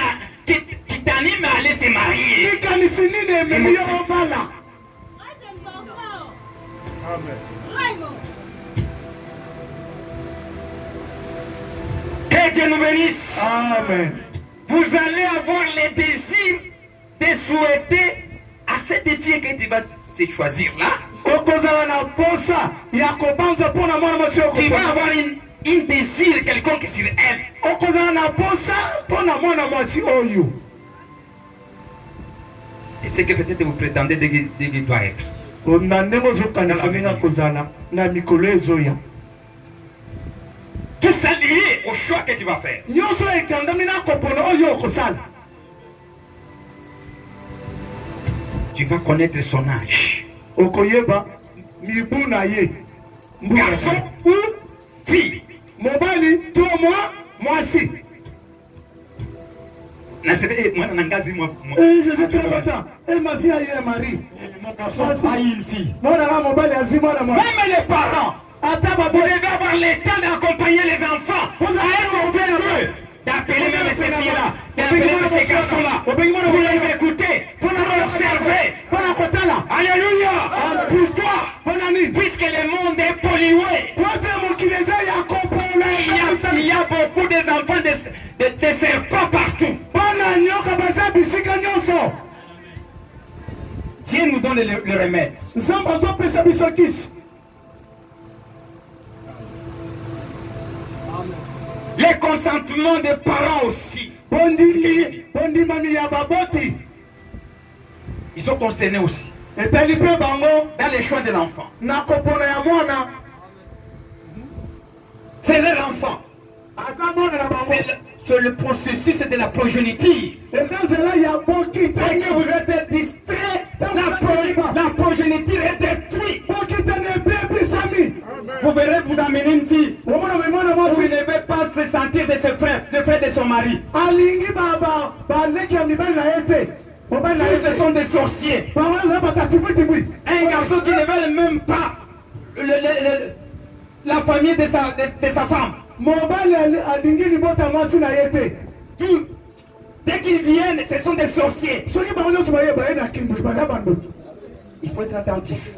à aller se marier? Que Dieu nous bénisse. Amen. Vous allez avoir le désir de souhaiter à cette fille que tu vas se choisir là. Tu vas avoir une désir quelconque sur elle. Et ce que peut-être vous prétendez qu'il doit être. Tout ça lié au choix que tu vas faire. Tu vas connaître son âge. Okoyeba, mibu na ye. Garçon ou fille. Mobali, toi, moi si. Moi, Je suis très content. Et ma fille a eu un mari. Mon garçon a eu une fille. Même les parents, vous devez avoir le temps d'accompagner les enfants. Vous avez d'appeler même ces filles-là, d'appeler même ces garçons-là, pour les écouter, pour les observer. Alléluia. Pourquoi? Puisque le monde est pollué. Il y a beaucoup d'enfants de serpents partout. Dieu nous donne le remède. Les consentements des parents aussi. Ils sont concernés aussi. Dans les choix de l'enfant. C'est leur enfant. C'est le processus de la progéniture. Quand vous êtes distrait, la progéniture est détruite. Vous verrez vous amener une fille. Vous ne devez pas se sentir de ses frères, le frère de son mari. Tous ce sont des sorciers. Un garçon qui ne veut même pas la famille de sa femme. Dès qu'ils viennent, ce sont des sorciers. Il faut être attentif.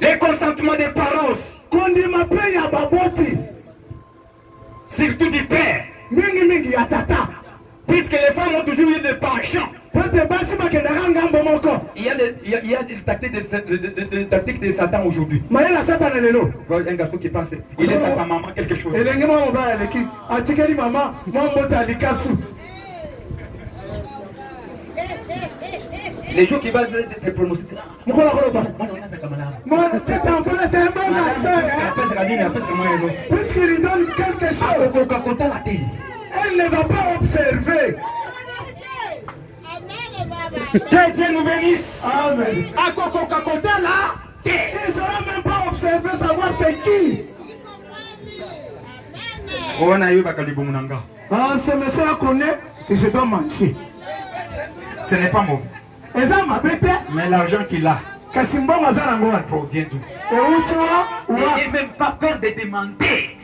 Les consentements des parents aussi. Surtout du père. Puisque les femmes ont toujours eu des penchants. Il y a des tactiques de Satan aujourd'hui. Un garçon qui passe, il laisse à sa maman quelque chose. Les jours qui vont se prononcer. Puisqu'il donne quelque chose, elle ne va pas observer. Que Dieu nous bénisse. Amen. Ils ne sauront même pas observer, savoir c'est qui. Ce monsieur-là connaît que je dois manger. Ce n'est pas mauvais. Mais l'argent qu'il a provient d'où? Il n'est même pas peur de demander.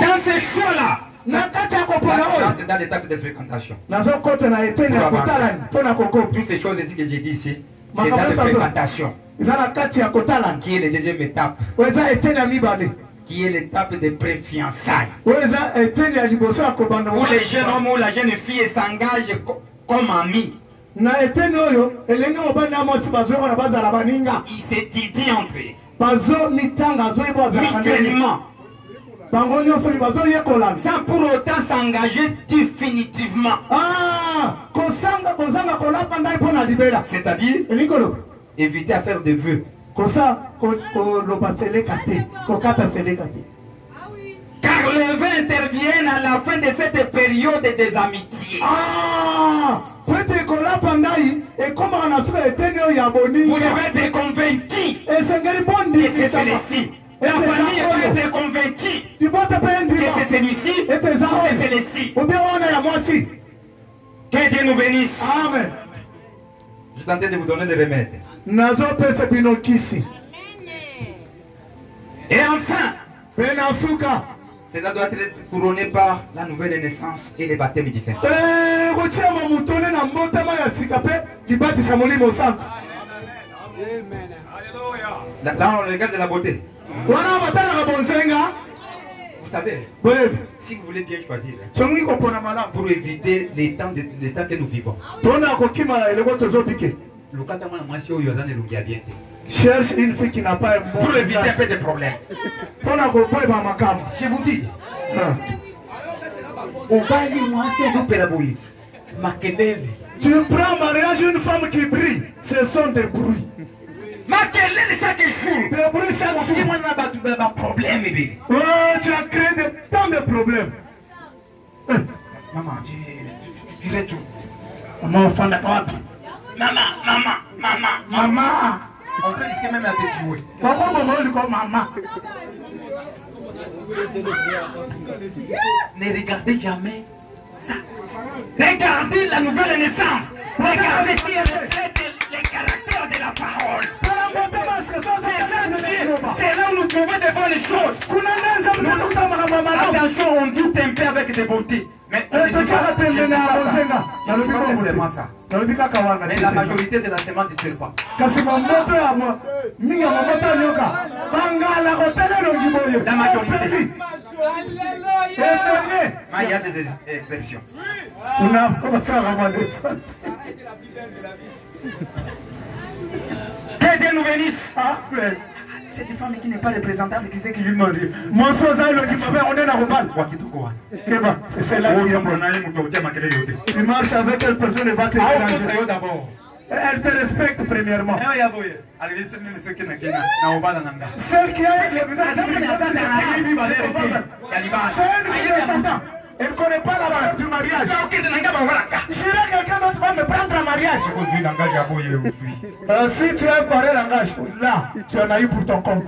Dans ces choix-là, dans l'étape de fréquentation, toutes ces choses ici que j'ai dit ici, c'est dans la fréquentation, qui est la deuxième étape, qui est l'étape de pré-fiançailles, où les jeunes hommes ou la jeune fille s'engagent comme amis. Ils s'étudient entre eux, mutuellement, sans pour autant s'engager définitivement. C'est-à-dire éviter à faire des vœux. Car les vœux interviennent à la fin de cette période des amitiés. Vous devez être convaincu que c'est celui-ci. La famille doit être convaincue que c'est celui-ci, que c'est celui-ci. Que Dieu nous bénisse. Amen. Je suis en train de vous donner des remèdes. Et enfin, cela doit être couronné par la nouvelle naissance et les baptêmes du Saint. Là, on regarde de la beauté. Vous savez, si vous voulez bien choisir, pour éviter les temps que nous vivons, cherche une fille qui n'a pas un bon pour éviter un peu de problèmes. Je vous dis, tu prends en mariage une femme qui brille, ce sont des bruits. Chaque jour, des bruits chaque jour. problème. Tu as créé tant de problème. Maman, tu dirais tout. Maman, enfant d'accord. Maman. On peut risquer même la tête jouer. Pourquoi maman dit comme maman? Ne regardez jamais ça. Regardez la nouvelle naissance. Regardez si elle reflète les caractères de la parole. C'est là où nous trouvons de bonnes choses. Attention, on doute un peu avec des beautés. Mais on ne dit pas seulement ça. Mais la majorité de la semence ne tire pas. La majorité. Mais il y a des exceptions. Que Dieu nous bénisse. C'est une femme qui n'est pas représentable, qui sait que lui marie. Mon soeur, le dit, on est dans le bal. C'est celle-là qui est bonne. Tu marches avec elle, personne ne va te déranger. Elle te respecte premièrement. Celle qui a le visage elle ne connaît pas la valeur du mariage. J'irai quelqu'un d'autre va me prendre un mariage. Si tu as parlé langage, là, tu en as eu pour ton compte.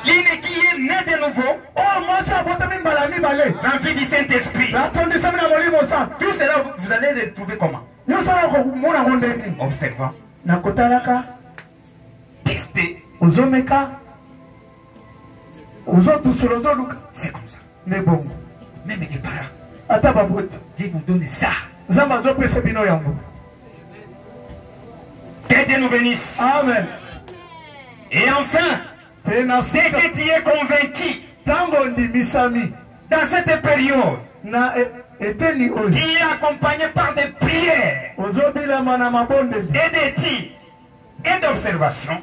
L'île qui est née de nouveau. Oh, moi, je suis rempli du Saint-Esprit. Tout cela, vous allez le trouver comment? Observant. Tester. C'est comme ça. Mais bon. Même les parents. Dieu vous donne ça. Que Dieu nous bénisse. Amen. Et enfin, dès que tu es convaincu dans cette période, qui est accompagné par des prières et des tirs et d'observations,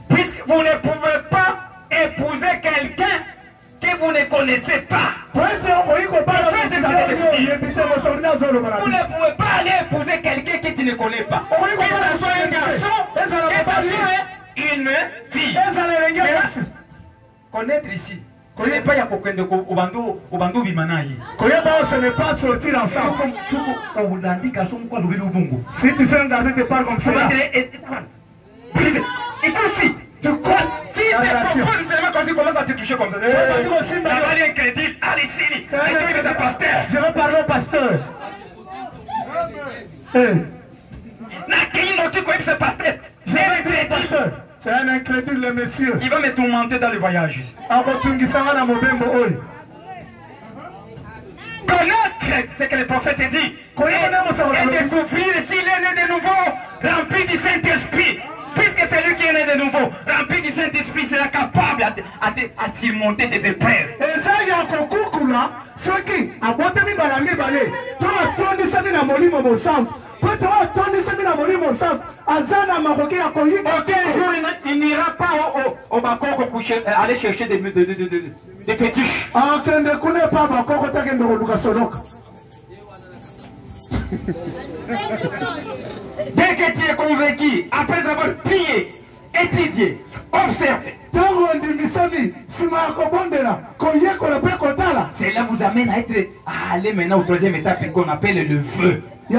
puisque vous ne pouvez pas épouser quelqu'un que vous ne connaissez pas. Vous ne pouvez pas aller épouser quelqu'un que tu ne connais pas. Que ce soit un garçon, que ce soit une fille. Connaître ici. Ce n'est pas ce n'est pas sortir ensemble. Si tu sais un garçon te parle comme ça, tu crois? Si tu proposes tellement comme si tu commences à te toucher comme ça, tu vas aller incrédule. Allez, je vais parler au pasteur. C'est un incrédule, le monsieur. Il va me tourmenter dans le voyage. Connaître ce que le prophète dit. Et découvrir s'il est né de nouveau, rempli du Saint-Esprit. Puisque c'est lui qui est né de nouveau, rempli du Saint-Esprit, sera capable à surmonter des épreuves. Et ça, il y a un concours là. Ceux qui, à Botami Balami Balé, toi, tu as mis la molie mon sang. Toi, tu as mis la molie mon sang. Azana Maroké a connu. Aucun jour, il n'ira pas au Bakoko pour aller chercher des fétiches. Ah, tu ne connais pas Bakoko, tu as une relougasonok. Dès que tu es convaincu, après avoir prié, étudié, observé, cela vous amène à aller maintenant au troisième étape qu'on appelle le vœu. Et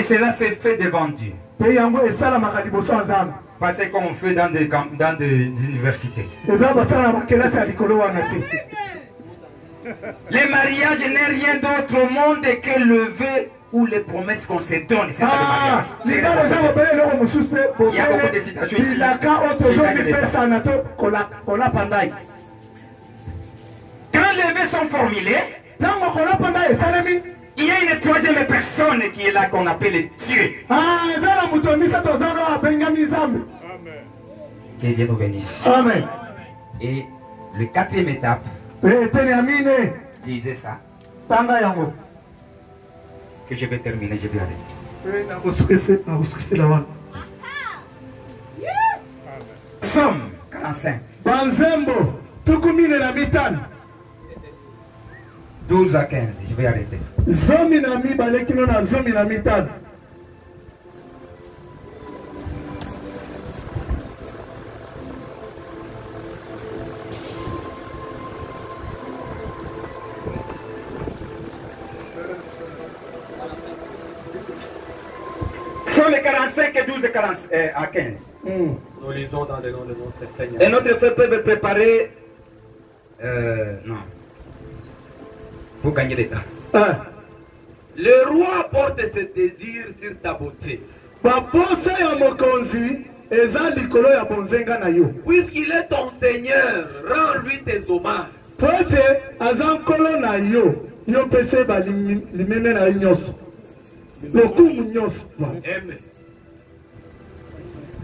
cela s'est fait devant Dieu. Parce qu'on fait dans des universités. Le mariage n'est rien d'autre au monde que le vœu ou les promesses qu'on se donne. C'est ça le mariage. Il y a beaucoup de citations ici. Quand les vœux sont formulés, il y a une troisième personne qui est là qu'on appelle Dieu. Que Dieu nous bénisse. Amen. Et le quatrième étape disait ça. Que je vais terminer, je vais aller. Somme 45. 12 à 15, je vais arrêter. Zomi na mibale kino na zomi na mitano. Sur les 45 et 12 à 15. Nous lisons dans le nom de notre Seigneur. Et notre frère peut préparer. Non. Pour gagner le temps. Le roi porte ses désirs sur ta beauté. Baposa ya mokonzi eza likolo ya bonzenga na yo. Puisqu'il est ton Seigneur, rends-lui tes hommages. Pote aza nkolo na yo, yo pese ba limeme na nyonso. Lokumu nyonso. Amen.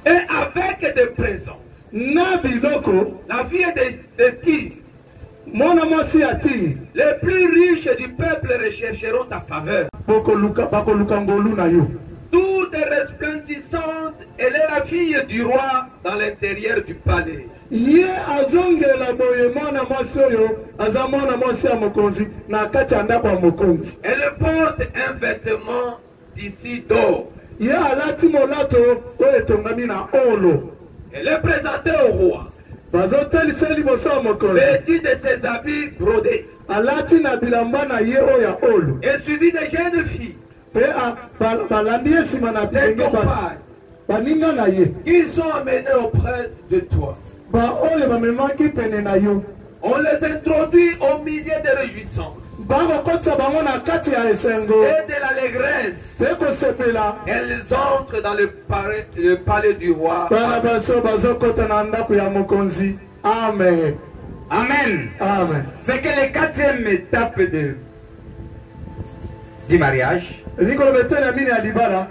Et avec des présents. Na biloko, La fille de qui? mwana mwasi ya Tiri, Les plus riches du peuple rechercheront ta faveur. bakoluka ngolu na yo. Toute resplendissante, elle est la fille du roi dans l'intérieur du palais. Ye azongela boye mwana mwasi oyo aza mwana mwasi ya mokonzi na kati ya ndako ya mokonzi. Elle porte un vêtement d'ici d'or. Ye alati molato oyo etongami na olo. Elle est présentée au roi, Bazotelisa liboso ya mokonzi. vêtue de ses habits brodés, Alati na bilamba na ye oyo ya olo. et suivie de jeunes filles, Pe balandi ye nsima na des bilenge basi. compagnes, Baninga na ye. qui sont amenés auprès de toi. Oyo bamemaki pene na yo. On les introduit au milieu de réjouissances Bakokotisa bango na kati ya esengo. et de l'allégresse. Pe kosepela. Elles entrent dans le palais du roi. Bana baso bazokota na ndako ya mokonzi. Amen. Amen. Amen. C'est que la quatrième étape du mariage, Likolo betena mini ya libala.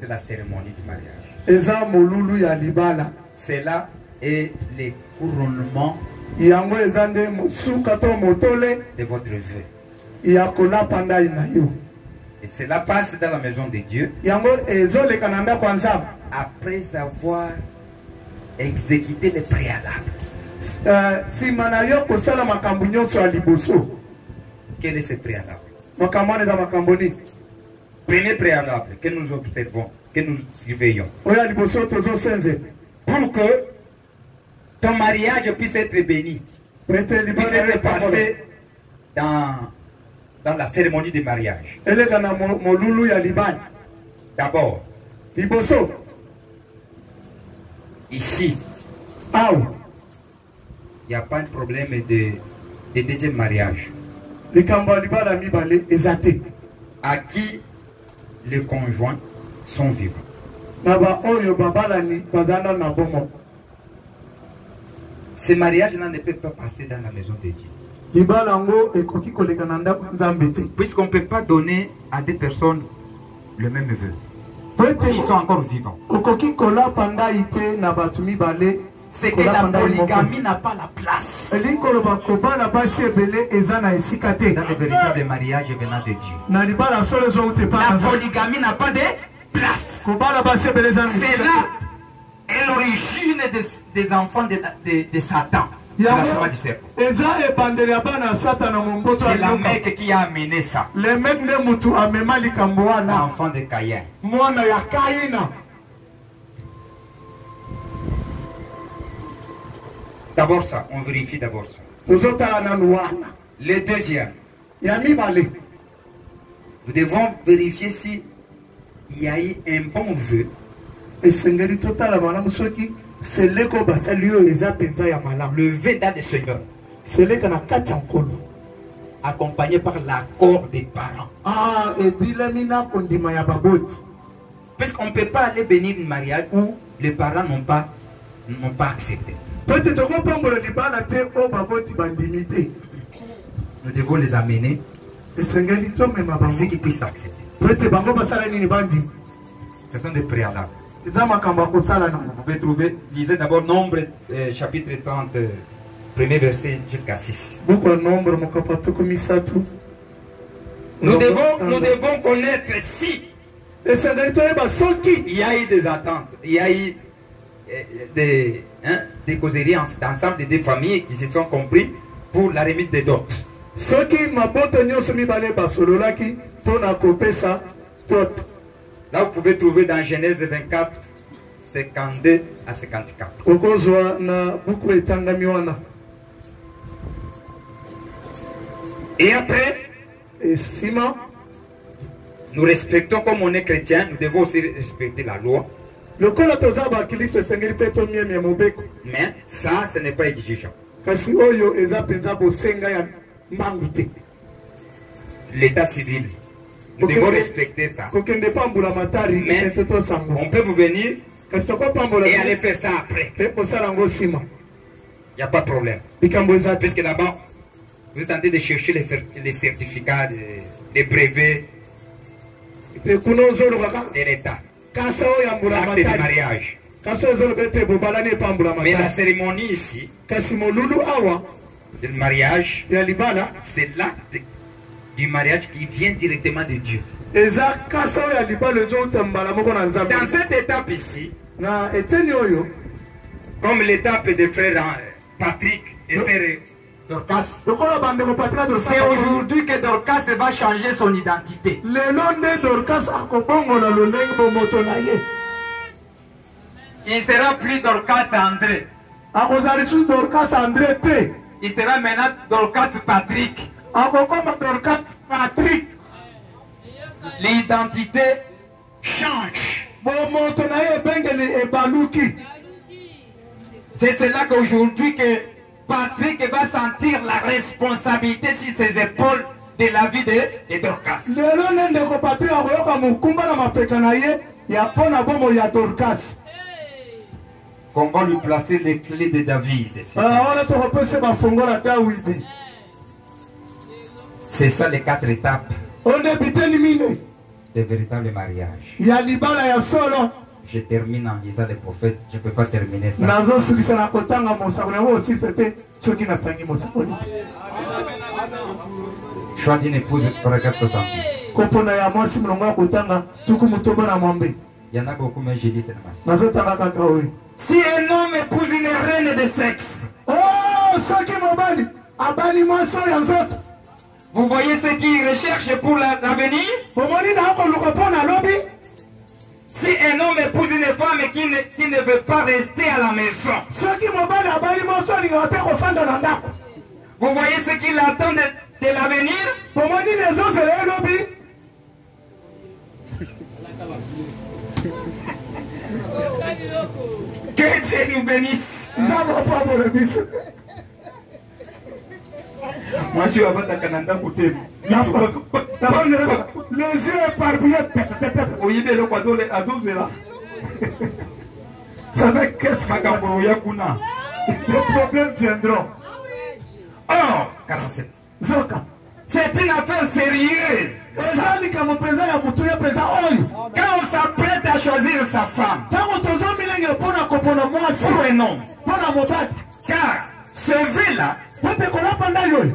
c'est la cérémonie du mariage. Eza molulu ya libala. Cela est le couronnement Yango eza nde suka to motole de votre vœu. ya kolapa ndai na yo. Et cela passe dans la maison de Dieu Yango ezoleka na ndako ya Nzambe. après avoir exécuté les préalables. Nsima na yo kosala makambo nyonso ya liboso. Quel est ce préalable? Makambo wana eza makambo nini? Premier préalable que nous observons, que nous surveillons, Oyo ya liboso tozosenze. pour que ton mariage puisse être béni, Prete puisse libala être ya pamolo. passé dans la cérémonie du mariage. Eleka na molulu ya libala. D'abord, Liboso. ici, Awa. il n'y a pas de problème de deuxième mariage. Likambo ya libala mibale eza te. À qui les conjoints sont vivants. Na ba oyo babalani bazana na bomo. Ce mariage-là ne peut pas passer dans la maison de Dieu. Libala yango ekoki koleka na ndako ya Nzambe te. Puisqu'on ne peut pas donner à des personnes le même vœu. Poete S'ils sont encore vivants. okoki kolapa ndai te na bato mibale. C'est que la polygamie n'a pas la place Elingi koloba kobala basi ebele eza na esika te. dans le véritable mariage venant de Dieu. Na libala solo ezouta epai na La Nzambe. polygamie n'a pas de place. Kobala basi ebele eza na C'est esika là te. est l'origine des enfants de Satan. De la Yango semence du serpent. eza ebandeli ya bana ya Satana momboto C'est la ya mec qui a amené ça. le mec nde mutu amema likambo wana. L'enfant de Caïn. Mwana ya Kaina. D'abord ça, on vérifie d'abord ça. Tozotala nanu wana. Le deuxième, Ya mibale. nous devons vérifier si il y a eu un bon vœu Esengeli totala malamu soki seleko basali oyo eza penza ya malamu. le vœu dans le Seigneur, Seleka na kati ya nkolo. accompagné par l'accord des parents. Ah, ebilemi na kondima ya baboti. Puisqu'on ne peut pas aller bénir un mariage où les parents n'ont pas accepté. Peut-être tokopambola libala te o baboti bandimi te. Nous devons les amener Esengeli tomema à bango. ceux qui puissent accepter. Peut-être bango basala nini bandimi. Ce sont des préalables. Eza makambo ya kosala na. Vous pouvez trouver, lisez d'abord Nombre chapitre 30, premier verset jusqu'à 6. Buku ya nombre mokapa tokomisatu. Nous devons connaître si Esengeli toyeba soki il y a eu des attentes, il y a eu des causeries d'ensemble de deux familles qui se sont compris pour la remise des dots. Ce qui m'a botté sur mi balé basololaki, ton a copé ça, tout. Là, vous pouvez trouver dans Genèse 24, 52 à 54. Okozwa na buku etangami wana. Et après, Et Simon, nous respectons, comme on est chrétien, nous devons aussi respecter la loi. lokola tozaba Kristo esengeli pe to miemi ya mobeko. Mais ça, ce n'est pas exigeant. Kasi oyo eza penza bosenga ya mbangu te. L'état civil, nous devons respecter ça. Kokende pambula matari Mais eseto sango. on peut vous venir Kasi toko pambola et aller faire ça après. te posala ngo sima. Il n'y a pas de problème. Bikambo eza te. Puisque là-bas, vous êtes en train de chercher les certificats, les brevets Te kuno zolo kaka. de l'État. Kasa oyo ambula L'acte de matari. mariage. Kaso zolo bete bobala ne pambula Mais la matari. cérémonie ici, Kasi molulu awa du mariage, ya libala c'est l'acte du mariage qui vient directement de Dieu. eza kasa oyo ya libala ezouta mbala moko na nzambe. Dans cette étape ici, Na eteni oyo comme l'étape de frère Patrick et frère Dorcas, lokola bandeko patria de c'est aujourd'hui que Dorcas va changer son identité. lelo nde Dorcas akobongola lolenge bomoto na ye. Il ne sera plus Dorcas André. Akozala lisusu Dorcas André te. Il sera maintenant Dorcas Patrick. Akokoma Dorcas Patrick. L'identité change. Bomoto na ye ebengeli ebaluki. C'est cela qu'aujourd'hui que Patrick va sentir la responsabilité sur ses épaules de la vie de Dorcas. Lelo nde ndeko Patrick akoyoka mokumba na mapeka na ye ya mpona bomo ya Dorcas. Qu'on va lui placer les clés de David. Wana tokopesa bafongola Dawidi. C'est ça les 4 étapes Onde biteni mine des véritables mariages. ya libala ya solo. Je termine en disant les prophètes, je ne peux pas terminer ça. Nazosukisa na kotanga mosako na yango osisa te soki natangi mosako te. Choix d'une épouse, paragraphe 70. Kopona ya mwasi mulongo ya kotanga tuku mutoba na mwambe. Il y en a beaucoup, mais j'ai dit c'est dommage. Nazotanga kaka oyo. Si un homme épouse une reine de sexe, Oh, soki mobali abali mwasi oyo nzoto. vous voyez ce qu'il recherche pour l'avenir? Bomoni na akoluka mpo na lobi. Si un homme épouse une femme qui ne veut pas rester à la maison, Soki mobali abali mwasi alingaka te kofanda na ndako. vous voyez ce qu'il attend de l'avenir? Bomoni na ezozela ye lobi. Que Dieu nous bénisse. Nzambe apambola biso. Moi, je suis avant ta cananda côté. Les yeux éparpillés. Oui, mais le quadro est à 12 là. Ça fait qu'est-ce que Makambo Yakuna. les problèmes viendront. Or, 47. Zoka. C'est une affaire sérieuse. Ezali kama peza ya mutu ya peza oyo. Quand on s'apprête à choisir sa femme, Tango tozo milenge mpona kopona mwasi. pour un homme, Mpona mobali. car ce vœu-là, Pote kolapa ndai oyo.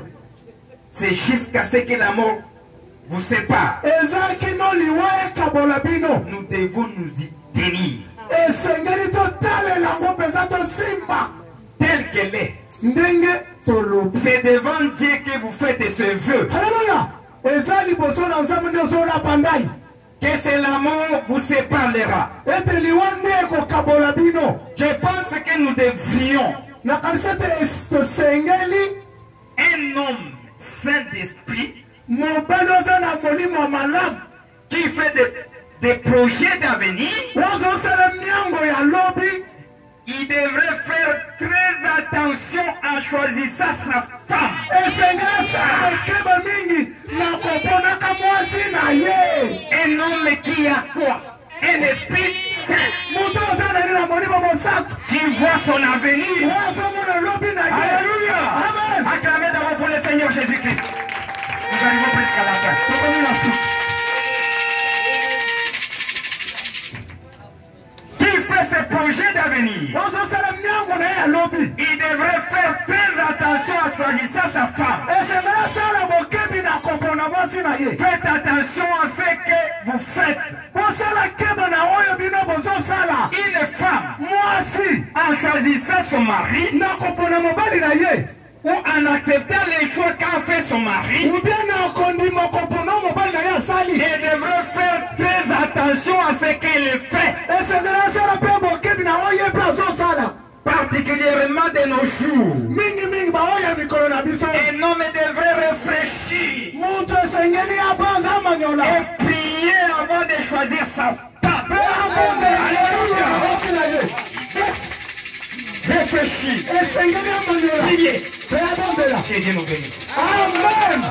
c'est jusqu'à ce que la mort vous sépare. Ezaki no liwa ekabola bino. Nous devons nous y tenir, Esengeli totalela ngo peza tosimba. telle qu'elle est. Ndenge tolobi. C'est devant Dieu que vous faites ce vœu. Alléluia. Eza liboso na nzambe nde ozolapa ndai. Que c'est la mort vous séparera. Ete liwa nde ekokabola bino. Je pense que nous devrions, Na kanisa te tosengeli un homme saint d'esprit, mobali oza na molimo ya malamu. qui fait des projets d'avenir, Wazosala miango ya lobi. il devrait faire très attention en choisissant sa femme. Esengeli asala ekeba mingi na koponaka mwasi na ye. Un homme qui a quoi? Un esprit saint, Moto oza na ye na molimo mosaku. qui voit son avenir. Wazomona lobi na ye. Alléluia! Amen. Acclamez d'abord pour le Seigneur Jésus-Christ. Nous arrivons presque à la fin. Tokomi na suka. Qui fait ses projets d'avenir, Wazosala miango na ye ya lobi. il devrait faire très attention en choisissant sa femme. Esengeli asala bokebi na kopona mwasi na ye. Faites attention à ce que vous faites. Bosala keba na oyo bino bozosala. Une femme, Mwasi en choisissant son mari, na kopona mobali na ye. ou en acceptant les choix qu'a fait son mari, ou bien en condimant component mobile d'ailleurs sali. elle devrait faire très attention à ce qu'elle fait. Et c'est de la seule paix pour qu'elle n'a pas eu place sala. Particulièrement de nos jours. Mingi mingi ba oya mikolo na biso. Un homme devrait réfléchir Mutu esengeli abanza manyola. et prier avant de choisir sa femme. Alléluia. Réfléchis. Esengeli manyola. Priez. Pardonne-la. Que Dieu nous bénisse. Amen.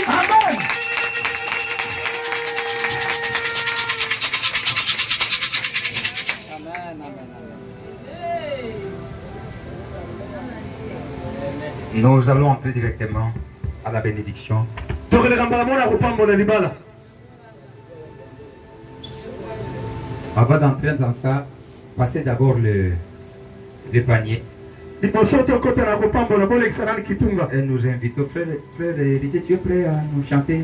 Amen. Nous allons entrer directement à la bénédiction. Avant d'entrer dans ça, passez d'abord le panier. Et nous invitons frère Héritier, tu es prêt à nous chanter?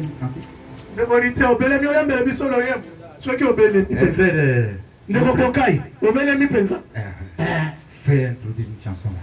Fais introduire une chanson là.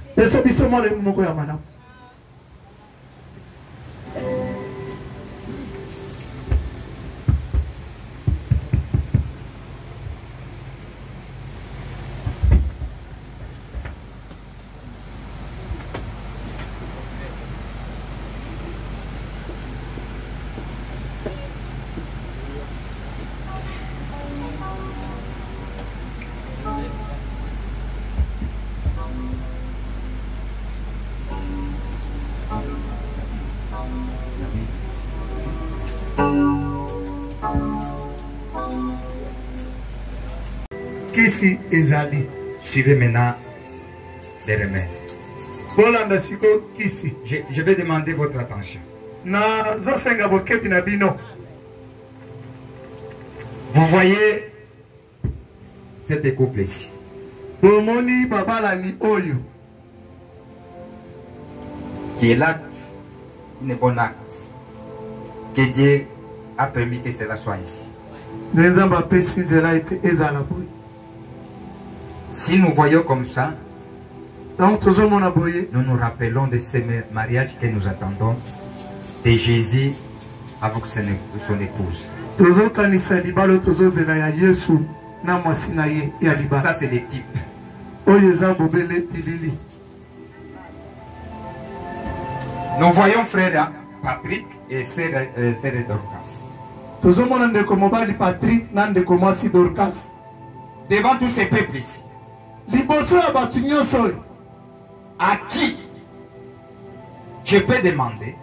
Kisi ezali. Suivez maintenant les remèdes. Bolanda siko kisi. Je vais demander votre attention. Na zosenga bokepi na bino. Vous voyez cette couple ici. Bomoni babala ni oyo. Qui est l'acte, un bon acte. Que Dieu a permis que cela soit ici. Si nous voyons comme ça, nous nous rappelons de ce mariage que nous attendons, de Jésus avec son épouse. Ça, c'est les types. Nous voyons frère Patrick et sœur Dorcas. Devant tous ces peuples ici, à qui je peux demander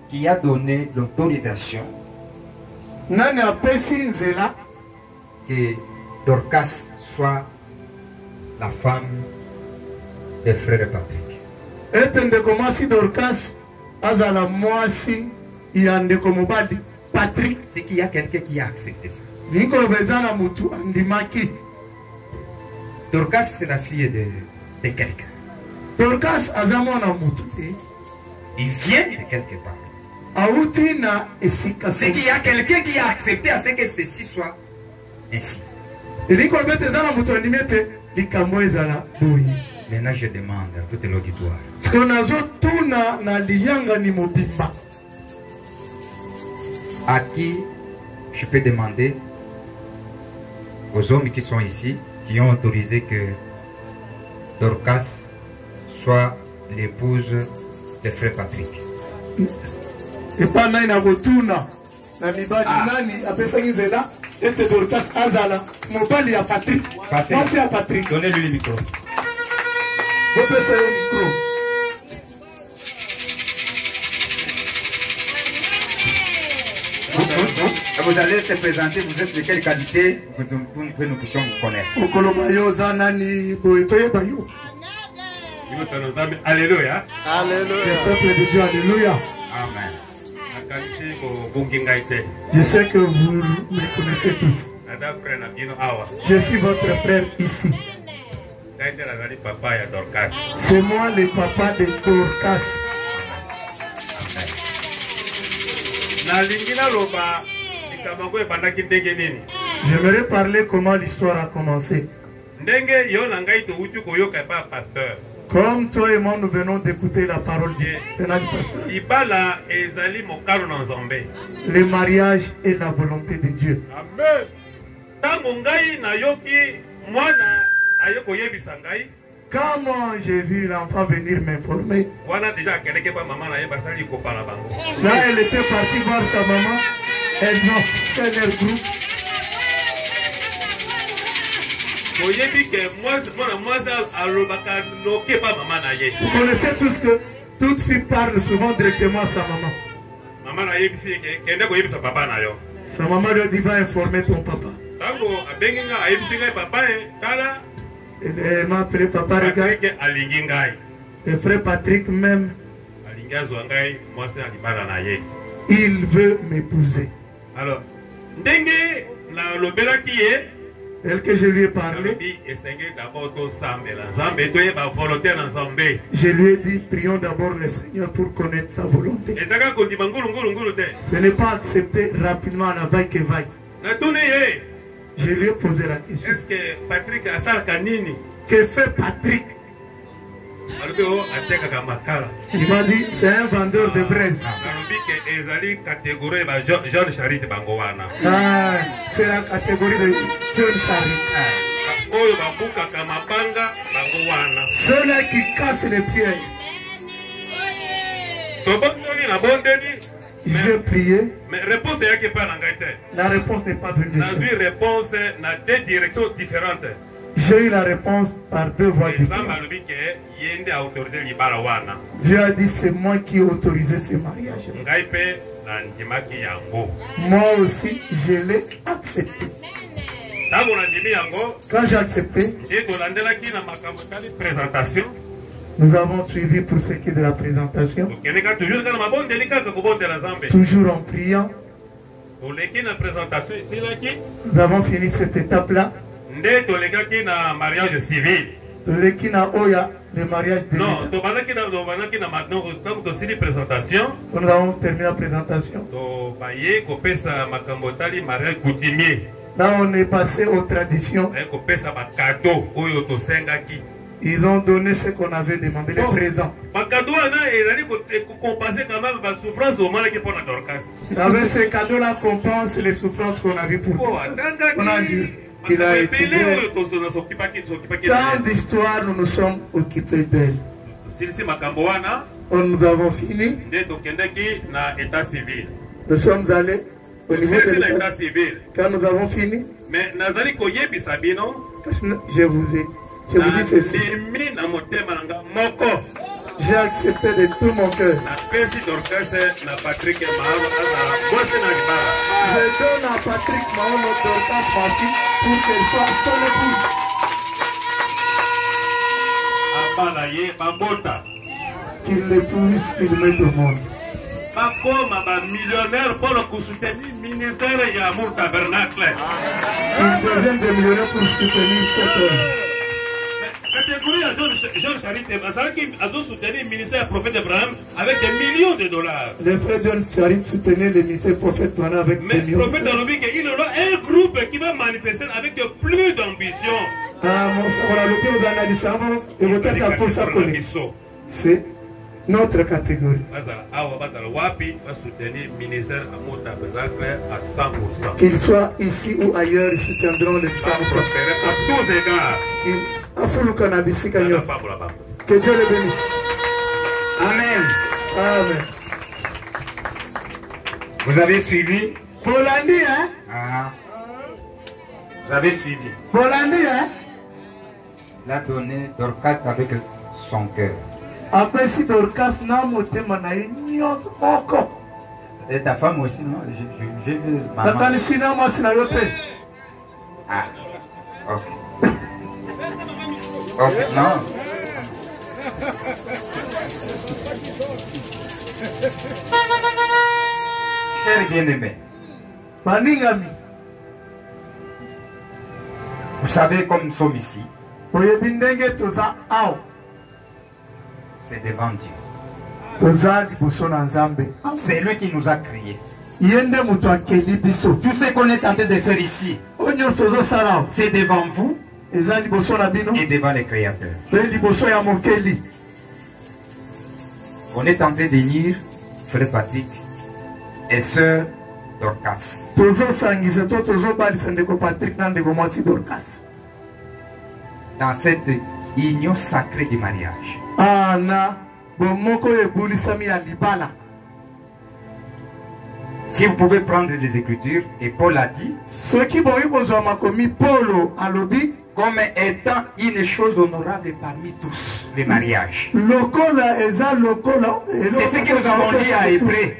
qui a donné l'autorisation que Dorcas soit la femme de frère Patrick. Patrick. C'est qu'il y a quelqu'un qui a accepté ça. Dorcas, c'est la fille de quelqu'un. Dorcas Il vient de quelque part. C'est qu'il y a quelqu'un qui a accepté à ce que ceci soit ainsi. Maintenant, je demande à tout l'auditoire. À qui je peux demander, aux hommes qui sont ici, qui ont autorisé que Dorcas soit l'épouse de frère Patrick. Et pendant une rotuna, la libadi nani apesaki nzela ete Dorcas azala mobali ya Patrick. Mwasi ya Patrick. Donnez-lui le micro. Bopesa le micro. Vous allez se présenter, vous êtes de quelle qualité pour que nous puissions vous connaître. Alléluia. Alléluia. Le peuple de Dieu, alléluia. Amen. Je sais que vous me connaissez tous. Je suis votre frère ici. C'est moi le papa de Dorcas. J'aimerais parler comment l'histoire a commencé. Comme toi et moi, nous venons d'écouter la parole du pasteur. Le mariage est la volonté de Dieu. Amen. Quand moi j'ai vu l'enfant venir m'informer, là elle était partie voir sa maman, elles ont fait leur groupe. Vous connaissez tous que toute fille parle souvent directement à sa maman. Sa maman lui a dit va informer ton papa. Elle m'a appelé papa, regarde. Le frère Patrick même, il veut m'épouser. Alors, elle que je lui ai parlé, je lui ai dit prions d'abord le Seigneur pour connaître sa volonté. Ce n'est pas accepté rapidement à la vaille que vaille. Je lui ai posé la question. Est-ce que Patrick a ça canini? Que fait Patrick? Il m'a dit c'est un vendeur de braise. Ah, c'est la catégorie de John Charity. Ceux-là qui cassent les pieds. J'ai prié. Mais réponse est pas la réponse n'est pas venue. J'ai eu réponse dans deux directions différentes. J'ai eu la réponse par deux voies différentes. Dieu a dit c'est moi qui ai autorisé ce mariage. Moi aussi je l'ai accepté. Quand j'ai accepté, nous avons suivi pour ce qui est de la présentation. Toujours en priant. Nous avons fini cette étape-là. Mariage civil. Le mariage de non, nous avons terminé la présentation. Là, on est passé aux traditions. Ils ont donné ce qu'on avait demandé, les présents. Avec ces cadeaux-là, compense les souffrances qu'on a vues pour nous. On a dû. Il a été tant d'histoires, nous nous sommes occupés d'elle. Nous avons fini. Nous sommes allés au niveau de l'état civil. Quand nous avons fini, je vous dis ceci. J'ai accepté de tout mon cœur. Je donne à Patrick Mahono Dorcas ma fille pour qu'elle soit son épouse. Qu'il l'épouse, qu'il mette au monde. Millionnaire pour le soutenir le ministère et Amour Tabernacle. Qu'il devienne des millionnaires pour soutenir cette œuvre. Catégorie à John Charity, a soutenu le ministère prophète Abraham avec des millions de dollars. Le frère John Charity soutenait le ministère prophète Abraham avec des millions de dollars. Mais le prophète a dit qu'il aura un groupe qui va manifester avec plus d'ambition. Ah, mon savoir, nous analysons et vous êtes à pour ça. C'est notre catégorie. Qu'ils soient ici ou ailleurs, ils soutiendront les femmes. À tous égards. Que Dieu le bénisse. Amen. Amen. Vous avez suivi? Bolandi, hein? Ah. Vous avez suivi? Bolandi, hein? Il a donné Dorcas avec son cœur. Après, si Dorcas n'a monté manaï, encore. Et ta femme aussi, non? Je veux maman. Ah. Ok. Ok, non. Cher bien-aimé, vous savez comme nous sommes ici, c'est devant Dieu. C'est lui qui nous a créés. Tout ce qu'on est en train de faire ici, c'est devant vous et devant les créateurs. On est en train de lire Frère Patrick et Sœur Dorcas. Dans cette union sacrée du mariage. Si vous pouvez prendre des écritures, et Paul a dit, comme étant une chose honorable parmi tous les mariages. C'est ce que nous avons dit à Hébreu.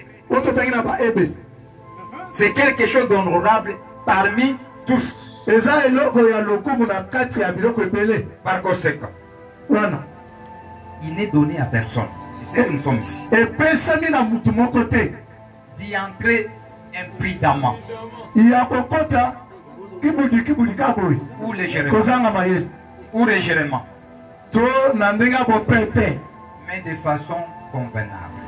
C'est quelque chose d'honorable parmi tous. Par conséquent, il n'est donné à personne. C'est ce que nous sommes ici. D'y entrer imprudemment. Ou légèrement. Ou légèrement. Mais de façon convenable.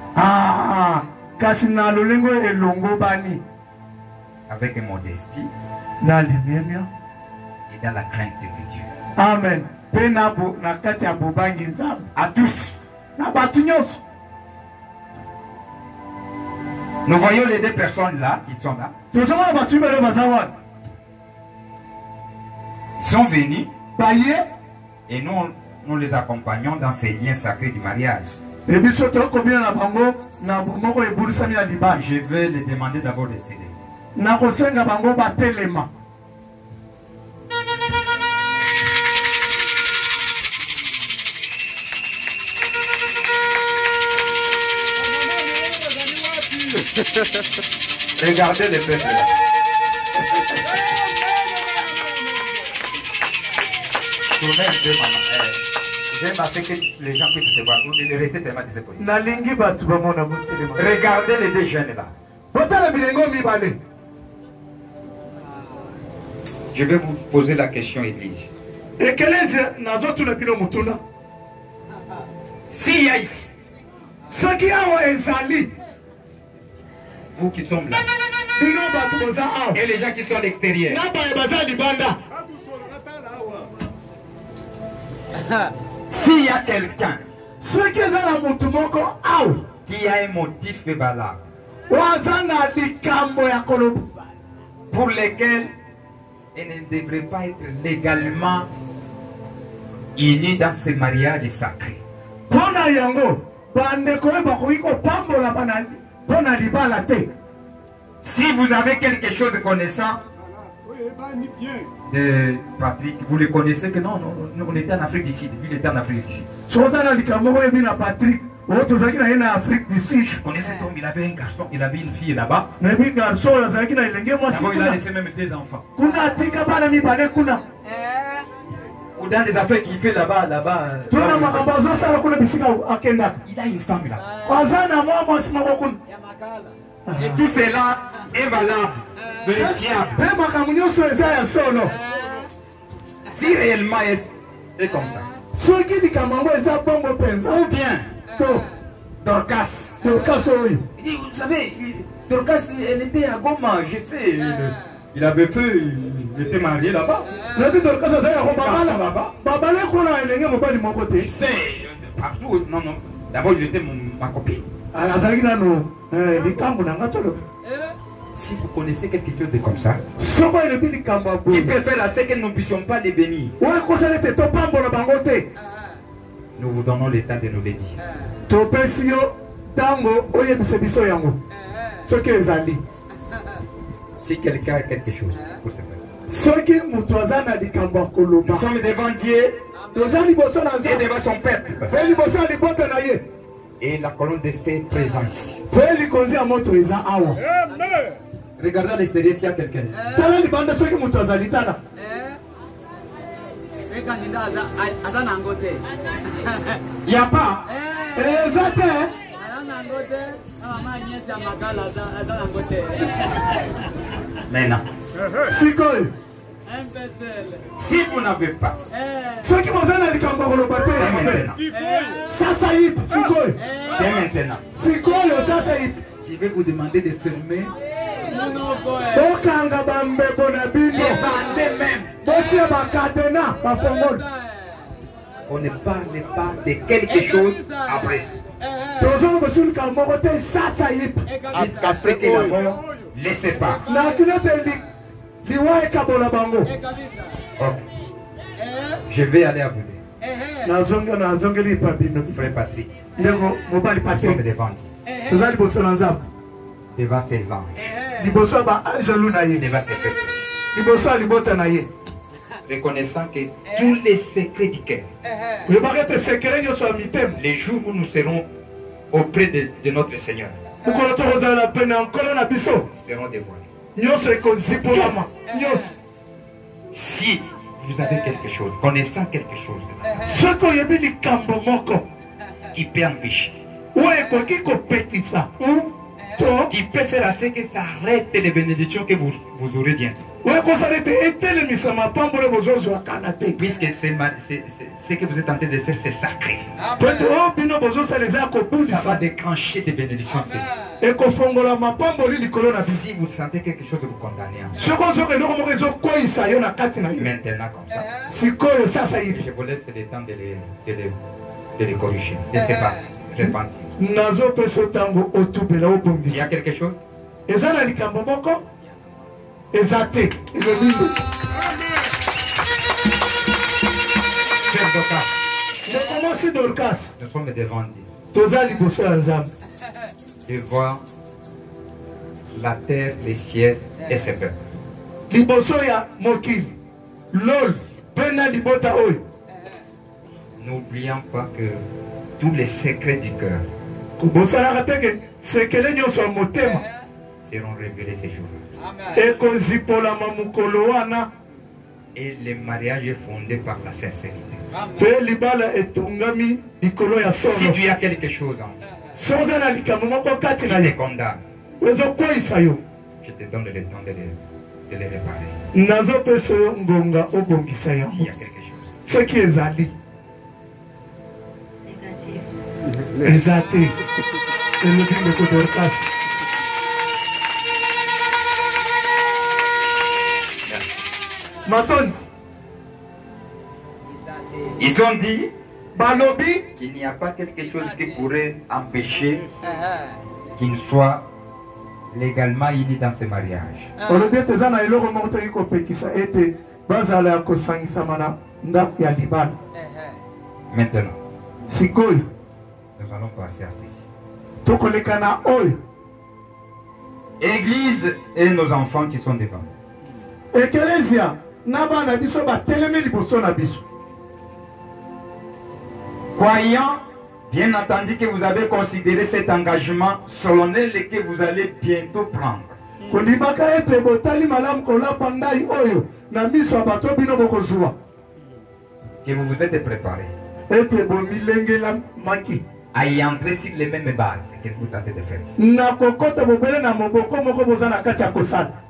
Avec modestie. Et dans la crainte de Dieu. Amen. À tous. Nous voyons les deux personnes là qui sont là. Ils sont venus et nous les accompagnons dans ces liens sacrés du mariage. Je vais les demander d'abord de céder. Regardez les peuples là. Tournez un peu, maman. J'aime assez que les gens puissent se voir. Vous restez seulement disponibles. Regardez les deux jeunes là. Je vais vous poser la question, Église. S'il y a ici, vous qui sommes là, et les gens qui sont à l'extérieur, s'il y a quelqu'un qui a un motif valable pour lequel il ne devrait pas être légalement uni dans ce mariage sacré, si vous avez quelque chose de connaissant de Patrick, vous le connaissez que non, on était en Afrique du Sud, lui il était en Afrique du Sud. Je connaissais Tom, il avait un garçon, il avait une fille là-bas. D'abord il a laissé même 2 enfants. Ou dans les affaires qu'il fait là-bas, il a une femme là. Et tout cela est valable, vérifiable. Si réellement est comme ça. Ou bien Dorcas. Il dit, vous savez, Dorcas, elle était à Goma, je sais. Il avait fait, il était marié là-bas. Partout, non. D'abord, il était ma copine. Si vous connaissez quelque chose de comme ça, qui peut faire à ce que nous ne puissions pas les bénir, nous vous donnons le temps de nous le dire. Si quelqu'un a quelque chose pour se faire. Nous sommes devant Dieu et devant son peuple. Et la colonne de feu présente ici. Regardez à l'extérieur s'il y a quelqu'un. Il n'y a pas. Maintenant. Si vous n'avez pas, dès maintenant, je vais vous demander de fermer et bander même On ne parle pas de quelque chose après ça. Jusqu'à ce que la mort les sépare. Ok. Je vais aller à vous dire. Frère Patrick. Nous sommes devant devant ces anges. Devant ces péchés. Reconnaissant que tous les secrets du cœur, les jours où nous serons auprès de notre Seigneur, seront dévoilés. Si vous avez quelque chose, connaissant quelque chose qui peut empêcher, qui peut faire à ce que ça arrête les bénédictions que vous aurez bientôt. Puisque ce que vous êtes en train de faire, c'est sacré. Ça va déclencher des bénédictions. Si vous sentez quelque chose de vous condamner, maintenant comme ça, je vous laisse le temps de les corriger, de se battre. Il y a quelque chose? Nous sommes devant Dieu. Devant la terre, les ciels et ses peuples. N'oublions pas que tous les secrets du cœur seront révélés ces jours-là. Et le mariage est fondé par la sincérité. Si tu as quelque chose en qui te condamne, je te donne le temps de les réparer. Il y a quelque chose. Ils ont dit qu'il n'y a pas quelque chose qui pourrait empêcher qu'ils soient légalement unis dans ce mariage. Maintenant, nous allons passer à ceci. Église et nos enfants qui sont devant. Croyant, bien entendu, que vous avez considéré cet engagement solennel et que vous allez bientôt prendre. Que vous vous êtes préparé à y entrer sur les mêmes bases que vous tentez de faire ici.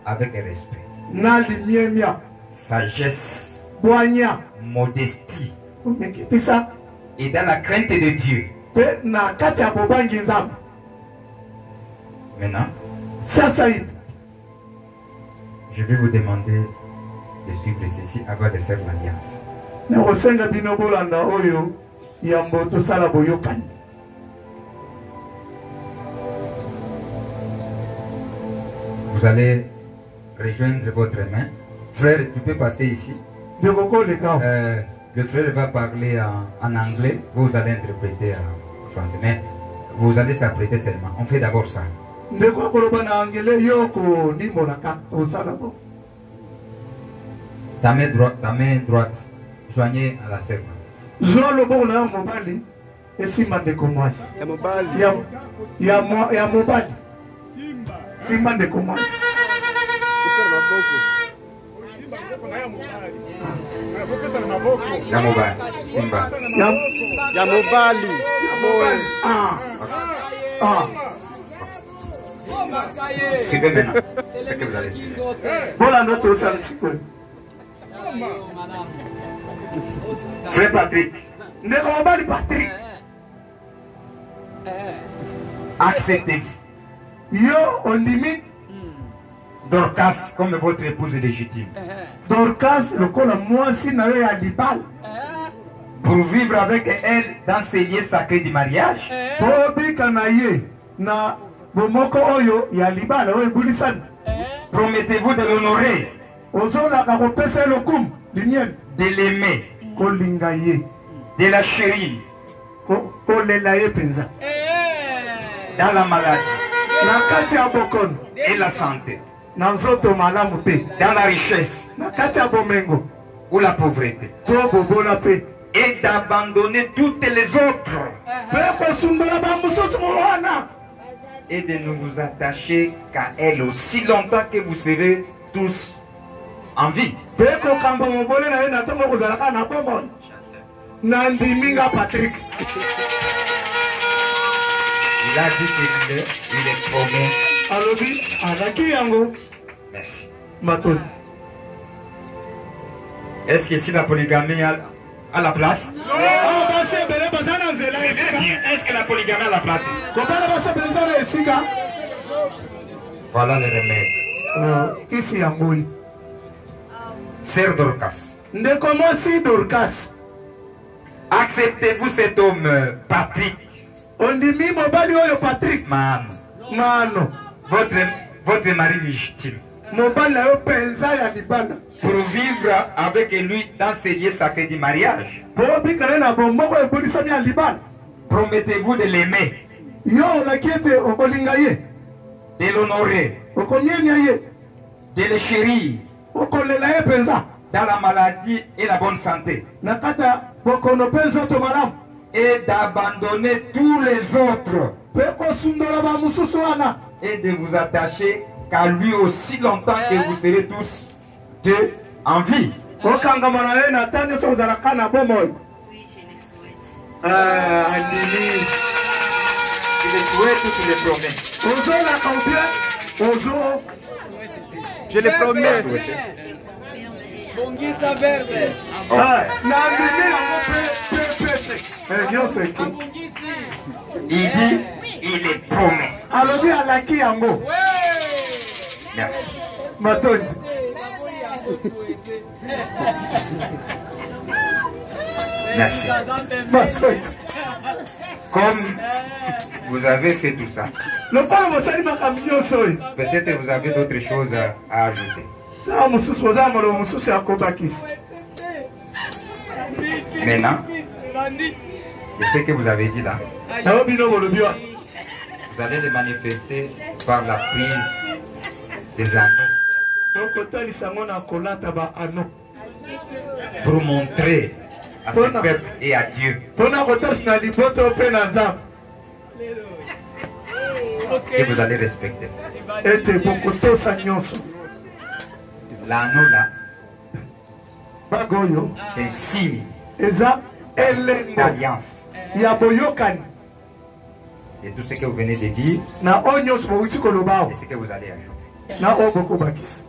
Avec respect, sagesse, modestie et dans la crainte de Dieu. Maintenant, je vais vous demander de suivre ceci avant de faire l'alliance. Vous allez rejoindre votre main. Frère, tu peux passer ici. Le frère va parler en anglais, vous allez interpréter en français, mais vous allez s'apprêter seulement. On fait d'abord ça. Ta main droite, joignez à la servante. Suivez maintenant ce que vous allez suivre. Frère Patrick, acceptez-vous Dorcas comme votre épouse légitime. Dorcas lokola mwasi na yo ya libala. Pour vivre avec elle dans ces lieux sacrés du mariage. Tobika na ye na bomoko oyo ya libala oyo bulisani. Promettez-vous de l'honorer, Ozolaka kopesa lokum linyen. de l'aimer, Kolinga ye. de la chérir Kolela ye penza. dans la maladie Na kati ya bokono. et la santé, Na nzoto malamu te. dans la richesse Na kati ya bomengo. ou la pauvreté, To bobola pe. et d'abandonner toutes les autres Pe kosundola ba mususu mwana. et de ne vous attacher qu'à elle aussi longtemps que vous serez tous en vie. Pe kokamba mobole na ye na tongo kozalaka na bomoi. Na ndiminga Patrick. Il a dit qu'il est promet. Alobi azaki yango. Merci. Matoni. Est-ce que si la polygamie a la place? Est-ce que la polygamie a la place? Voilà le remède. Kisi yango. Sœur Dorcas, Ndeko mwasi Dorcas. acceptez-vous cet homme Patrick Ondimi mobali oyo Patrick. Mano, votre mari légitime, Mobali na yo penza ya libala. pour vivre avec lui dans ces lieux sacrés du mariage? Tobika na bomoko ebulisami ya libala. Promettez-vous de l'aimer, Yo olaki ete okolinga ye. de l'honorer, Okomienya ye. de le chérir Okolela ye penza. dans la maladie et la bonne santé, Na kata bokono pe nzoto malamu. et d'abandonner tous les autres Pe kosundola ba mususu wana. et de vous attacher qu'à lui aussi longtemps que vous serez tous deux en vie. Okangama na ye na tani so ozalaka na bomoi. Oui, je le souhaite. Andini. Je le souhaite ou tu le promets? Ozolaka ou bien Ozo. Je le promets. Bongisa verde. Na andini yango pe. Nyonso eki. Il dit, il est promet. Alobi alaki yango. Merci. Matondi. Merci. Matondi. Comme vous avez fait tout ça, Lokola mosali makambo nyonso oyo. peut-être vous avez d'autres choses à ajouter. Na mosusu oza molomo mosusu ya kobakisa. Maintenant, de ce que vous avez dit là, Nayo bino bolobi wa. vous allez le manifester par la prise des anneaux Tokotalisa ngo na kolata ba ano. pour montrer à ce peuple et à Dieu Mpona kotalisa na liboto mpe na Nzambe. que vous allez respecter ça. Ete bokotosa nyonso. L'anneau là, Bague oyo c'est un signe eza elengo d'alliance. ya boyokani. Et tout ce que vous venez de dire, Na oyo nyonso bowuti koloba awa. c'est ce que vous allez ajouter. Na oyo bokobakisa.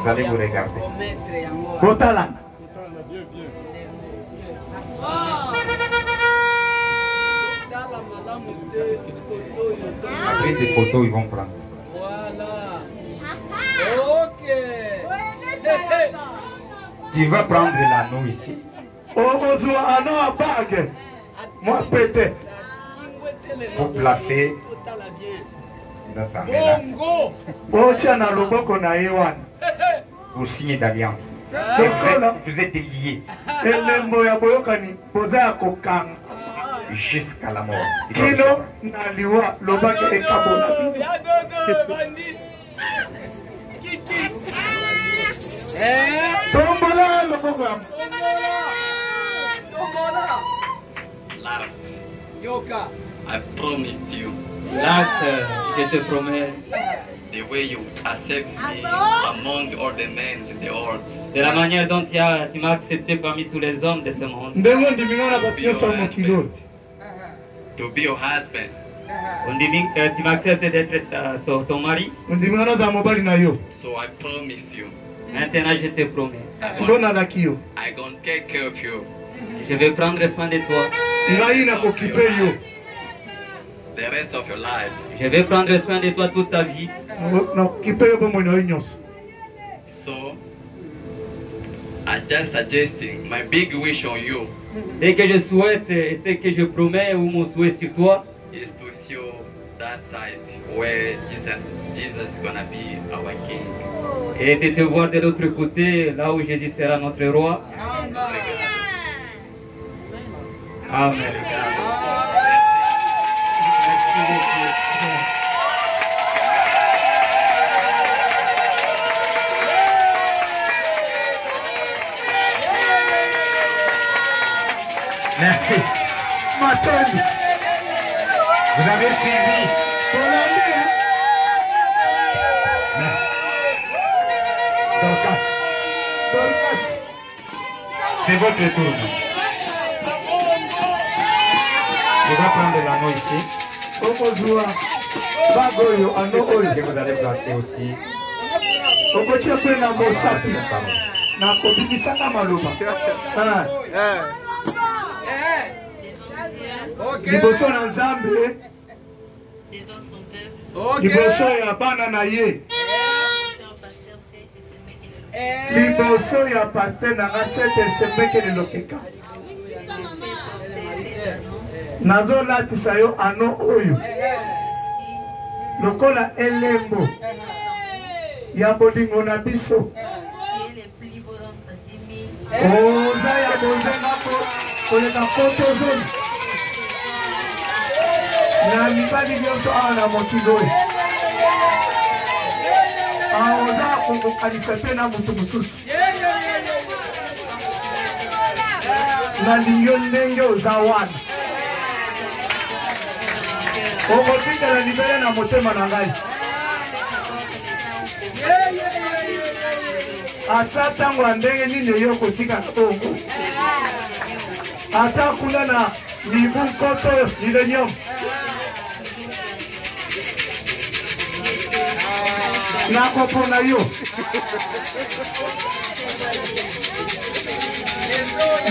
Vous allez vous regarder. Botala. Après des photos, ils vont prendre. Voilà. Ok. Tu vas prendre l'anneau ici. Okozwa ano a bague. Mwa pete. Pour placer dans sa main là, Otia na loboko na ye wana. pour signer d'alliance. Lokola Vous êtes liés elembo ya boyokani boza ya kokanga. jusqu'à la mort. Il doit le Kino savoir. na liwa lobaki ekabona bino. Tombola loboko ya Yoka. I promised you Là, je te promets, the way you accept me among all the men in the world. de la manière dont tu m'as accepté parmi tous les hommes de ce monde, ndenge ndimina na bato nyonso ya mokili oyo. To be your husband. tu m'acceptes d'être ton mari. Ndimina naza mobali na yo. So I promise you, Maintenant, je te promets, Siko nalaki yo. I gonna take care of you. je vais prendre soin de toi. Ngai nakokipe yo. the rest of your life. Je vais prendre soin de toi toute ta vie. So, I just suggesting my big wish on you Ce que je souhaite et ce que je promets ou mon souhait sur toi, is to see you that side where Jesus is gonna be our king. et de te voir de l'autre côté, là où Jésus sera notre roi. Amen. Merci. Matoni. Vous avez suivi. Dorcas. C'est votre tour. Je vais prendre l'anneau ici. Que vous allez placer aussi. Liboso na Nzambe, liboso ya bana na ye, liboso ya pasteur na Sete Sembekele Lokeka. Nazo latisa yo ano oyo lokola elembo ya bolingo na biso. Oza ya bonzenga koleka poto zoni na mibali nyonso awa na mokili oyo oza kokokanisa te na moto mosusu na lingi ndenge oza wana okotikala libele na motema na ngai ata ntango ya ndenge nini yo kotika bongo ata kuna na mibu nkoto milenium nakopona yo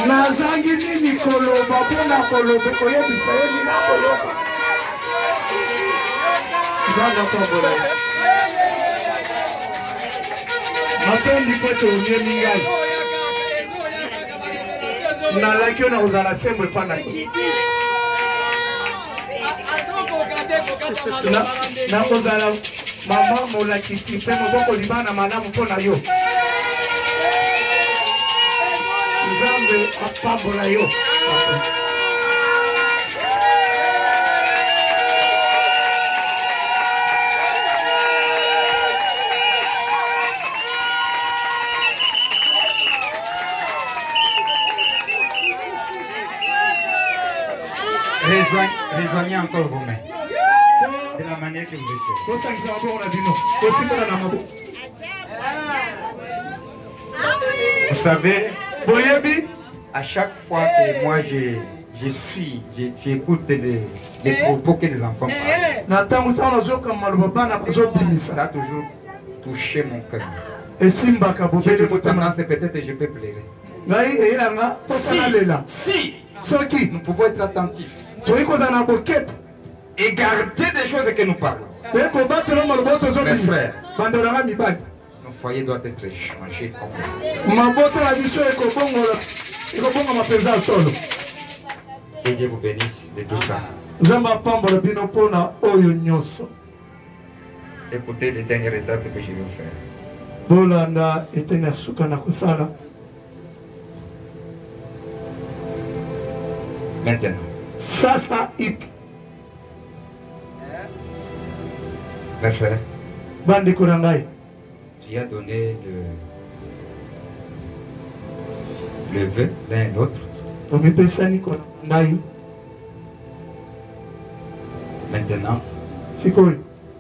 nazangi nini koloba mpona koloba koyebisa ye nina koloba nzanga kombola ye matondi mpo touniemi ngai nalaki yo na kozala sembo epa na yo nakozala mama molakisi mpe moboko libana malamu mpo na yo nzambe apambola yo Rejoignez encore vos mains. De la manière que vous êtes. Vous savez, à chaque fois que moi j'écoute les propos que les enfants parlent, ça a toujours touché mon cœur. J'ai de tendance, peut-être je peux pleurer. Si nous pouvons être attentifs et garder des choses que nous parlons, mes frères, nos foyers doivent être changés. Que Dieu vous bénisse de tout ça. Écoutez les dernières étapes que je vais faire. Maintenant. Mes frères, tu as donné le vœu l'un et l'autre. Maintenant,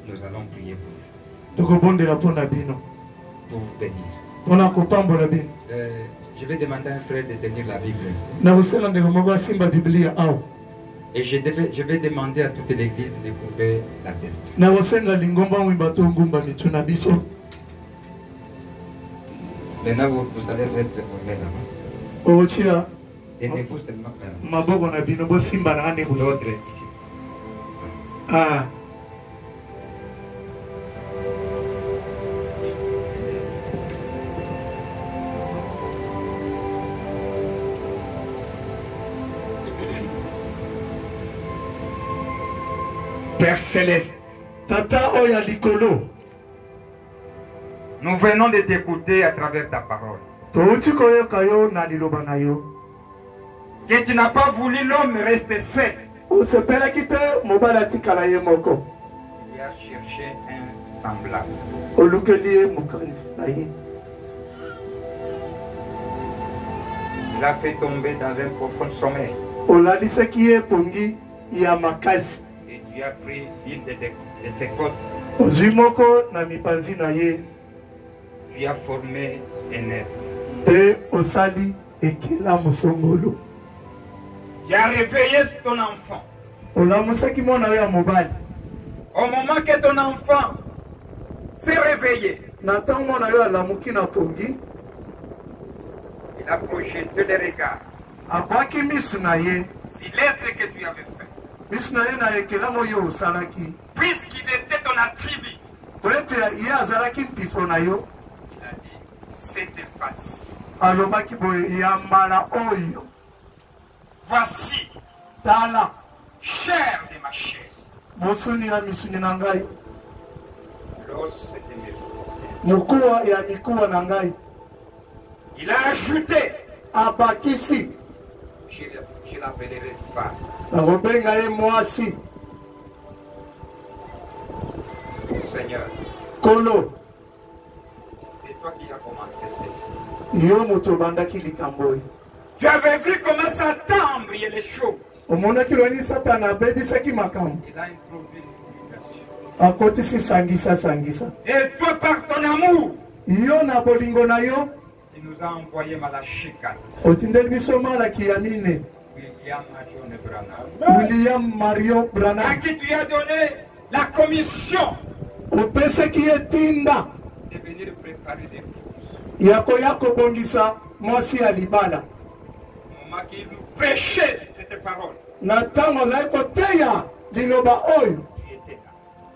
nous allons prier pour vous bénir. Je vais demander à un frère de tenir la Bible. Et je vais demander à toute l'église de couvrir la tête. Maintenant, vous allez être formés là-bas. Tenez-vous seulement là. L'autre ici. Ah. Père Céleste, Tata Oya Likolo. nous venons de t'écouter à travers ta parole. Touti koyoka yo na liloba na yo. Que tu n'as pas voulu l'homme rester seul. Osepelaki te mobali atikala ye moko. Il a cherché un semblable. Olukeli ye mokanisi na ye. Il a fait tomber dans un profond sommeil. Olalisaki ye pongi ya makasi. Et tu as pris une de ses côtes. Ozwi moko na mipanzi na ye. Tu as formé un être. Te osali ekela mosongolo. Tu as réveillé ton enfant. Olamusaki mwana yo ya mobali. Au moment que ton enfant s'est réveillé, Na ntango mwana yo alamuki na pongi, il a projeté les regards abwaki misu na ye. sur l'être que tu avais fait. Misu na ye na ekelamu oyo osalaki. Puisqu'il était ton attribut, Po ete ye azalaki mpifo na yo, il a dit, cette face, alobaki boye ya mbala oyo. voici Tala chair de ma chair, mosuni ya misuni na ngai, l'os de mes os. mokuwa ya mikuwa na ngai. Il a ajouté, Abakisi je l'appellerai femme. nakobenga ye mwasi. Seigneur, Kolo c'est toi qui as commencé ceci. yo moto obandaki likambo oyo. Tu avais vu comment Satan brillait les choses. Omonaki loni satana abebisaki makambo, Il a introduit l'humiliation. akotisi sangisa. Et toi, par ton amour, Yo na bolingo na yo tu nous as envoyé Malachika, otindeli biso malaki ya mine. William Marion Branham, William Marion à Branham qui tu as donné la commission opesaki ye tinda de venir préparer l'épouse. ya koya kobongisa mwasi ya libala. Au moment qu'il nous prêchait cette parole, Na ntango azali koteya liloba oyo, tu étais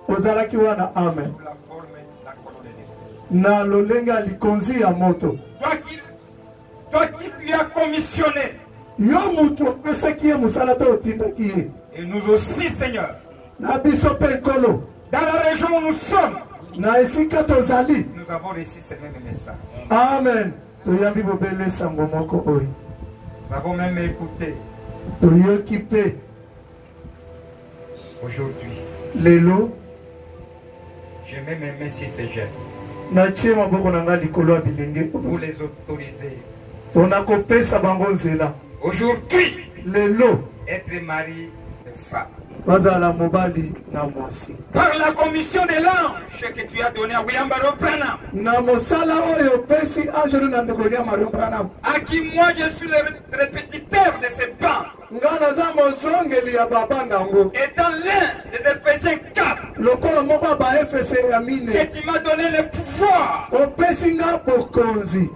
là, ozalaki wana. Amen. sous la forme de la colonne de feu. Na lolenge ya likonzi ya moto. Toi qui lui as commissionné, Yo mutu opesaki ye mosala to otindaki ye. et nous aussi, Seigneur, Na biso mpe nkolo, dans la région où nous sommes, na esika tozali. nous avons reçu ce même message. Amen. Toyambi bobele sango moko oyo. Nous avons même écouté Toyoki mpe aujourd'hui. lelo J'ai même aimé si ces jeunes natie maboko na ngai likolo ya bilenge pour les autoriser. mpona kopesa bango nzela. Aujourd'hui, Lelo être mari de femme. bazala mobali na mwasi. Par la commission de l'ange que tu as donné à William Barrow Branham, Na mosala oyo opesi angelo na ndeko ya Marion Branham, à qui moi je suis le répétiteur de ces bancs, nga naza mozongeli ya babanda yango. étant l'un des Éphésiens 4, Lokola moko ya baefese ya mine, et tu m'as donné le pouvoir opesi nga bokonzi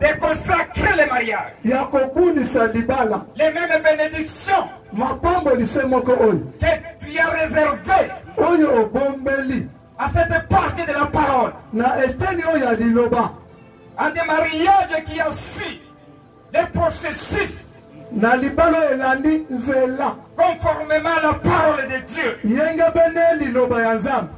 de consacrer le mariage. ya kobunisa libala. Les mêmes bénédictions Mapambolise moko oyo que tu as réservées oyo obombeli à cette partie de la parole, na eteni oyo ya liloba, à des mariages qui ont su les processus na libala oyo elandi nzela conformément à la parole de Dieu. yenge bene liloba ya Nzambe.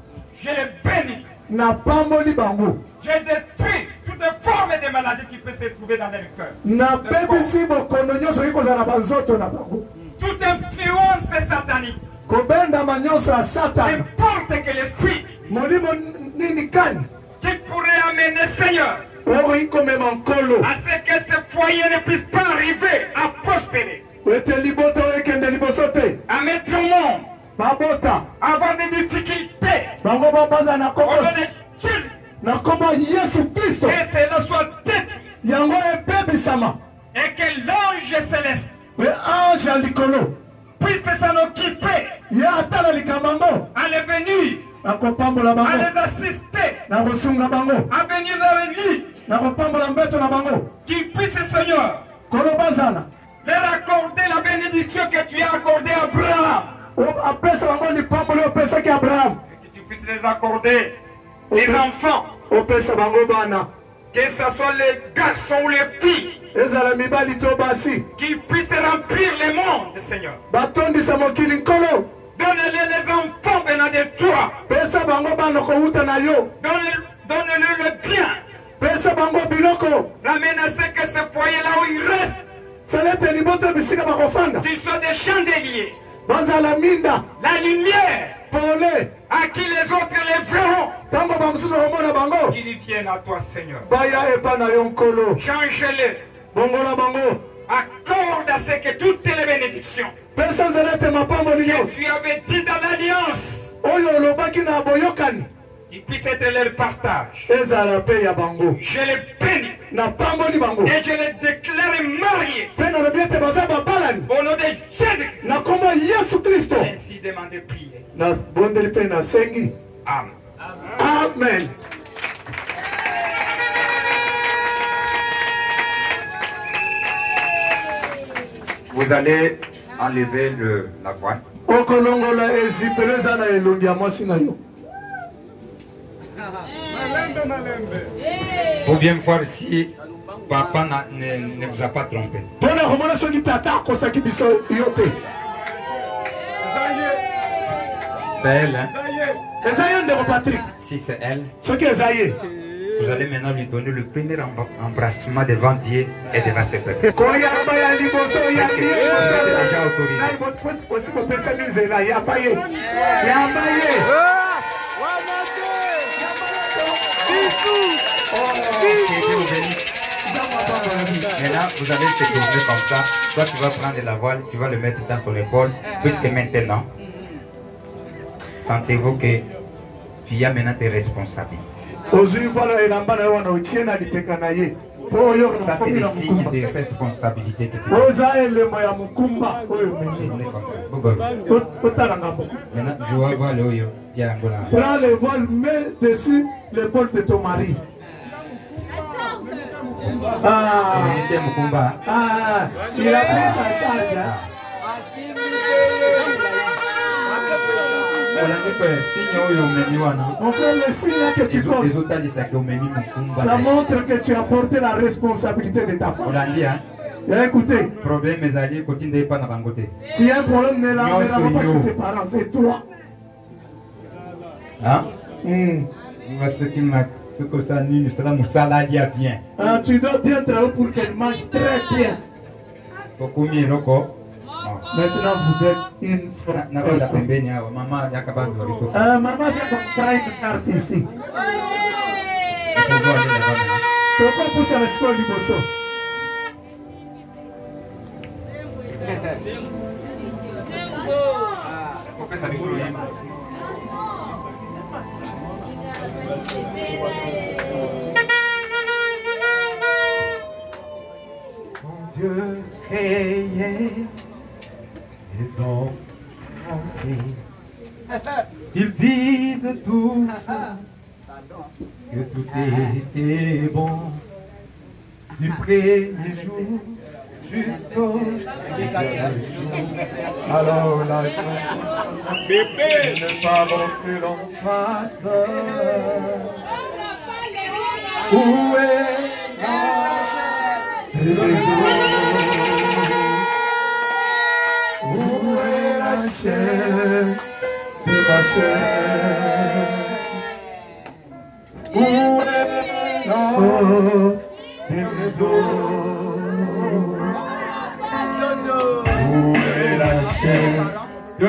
Je les bénis. Na pamboli bango, J'ai détruit toutes formes de maladies qui peuvent se trouver dans leur cœur. na bebisi bokono nyonso oyi kozala na banzoto na bango, Toute influence satanique, kobendama nyonso ya satana, n'importe quel esprit molimo nini kani qui pourrait amener, Seigneur, oyi komema nkolo à ce que ce foyer ne puisse pas arriver à prospérer, ete liboto ekende liboso te, à mettre au monde, babota à avoir des difficultés. bango babaza na Au nom kombo de Jésus, na kombo Yesu Kristo, que cela soit détruit yango ebebisama, et que l'ange céleste pe ange ya likolo puisse s'en occuper, ye atala likambo yango, à les bénir, na kopambola à bango, les assister, na kosunga bango, à bénir leur lit, na kopambola mbeto na bango, qu'ils puissent, Seigneur, kolo bazala leur accorder la bénédiction que tu as accordée à Abraham. apesa bango lipamboli oyo Abraham. Et que tu puisses les accorder les enfants. Opesa bango bana. Que ce soit les garçons ou les filles. Ezala mibali to basi. Qui puissent remplir le monde, Seigneur. Batondisa mokili nkolo. Donne-les les enfants venant de toi. Pesa bango bana ko uta na yo. Donne-le le bien. Pesa bango biloko. Ramène à ce que ce foyer là où il reste. Salete liboto bisika bakofanda. Tu sois des chandeliers. Bazala minda. La lumière. Pole. À qui les autres les verront. Tango bamususu komona bango. Qu'ils viennent à toi, Seigneur. Baya epa na yo nkolo. Change-les. Bongola bango. Accorde à ce que toutes les bénédictions Pesa zelete mapambo que liyo. tu avais dit dans l'alliance, Oyo lobaki na boyokani. il puisse être leur partage. Ezala pe ya bango. Je les bénis Na pambo ni bango. et je les déclare mariés Pena lobiete baza babalani. au nom de Jésus. Na kombo Yesu Kristo. Ainsi demandez prier. Na bondeli pe na sengi. Amen. Amen. Vous allez enlever la voile. Okolongola ezipeleza na elongi ya mwasi na yo. Faut bien voir si papa ne vous a pas trompé. Pona komona soki tata akosaki biso yo te. C'est elle, hein? Eza yo ndeko Patrick. Si c'est elle, Soki eza ye. vous allez maintenant lui donner le premier embrassement devant Dieu et devant ses peuple. Koyamba ya liboso ya Parce que vous êtes déjà autorisé. Kosi kopesa nzela yamba ye. Yamba ye. Maintenant, vous allez te tourner comme ça. Toi, tu vas prendre la voile, tu vas le mettre dans son épaule. Puisque maintenant, sentez-vous que tu as maintenant tes responsabilités. Ça, c'est des signes de responsabilité. Maintenant, je vais voir le Oyo. Prends le vol, mets dessus l'épaule de ton mari. Il a pris sa charge. On fait le signe que tu portes. Ça montre que tu as porté la responsabilité de ta femme. Écoutez, si un problème ne l'amènera pas chez ses parents, c'est toi. Tu dois bien travailler pour qu'elle mange très bien. Maintenant, vous êtes une maman, prends une carte ici. Pourquoi pousser à l'espoir du bosso? Dieu créait les hommes. Ils disent tous que tout était bon du premier jour jusqu'au dernier jour. Alors la chanson ne parle que l'on fasse. Où est la où est la chair de ma chair? Où est l'or des maisons? Où est la chair de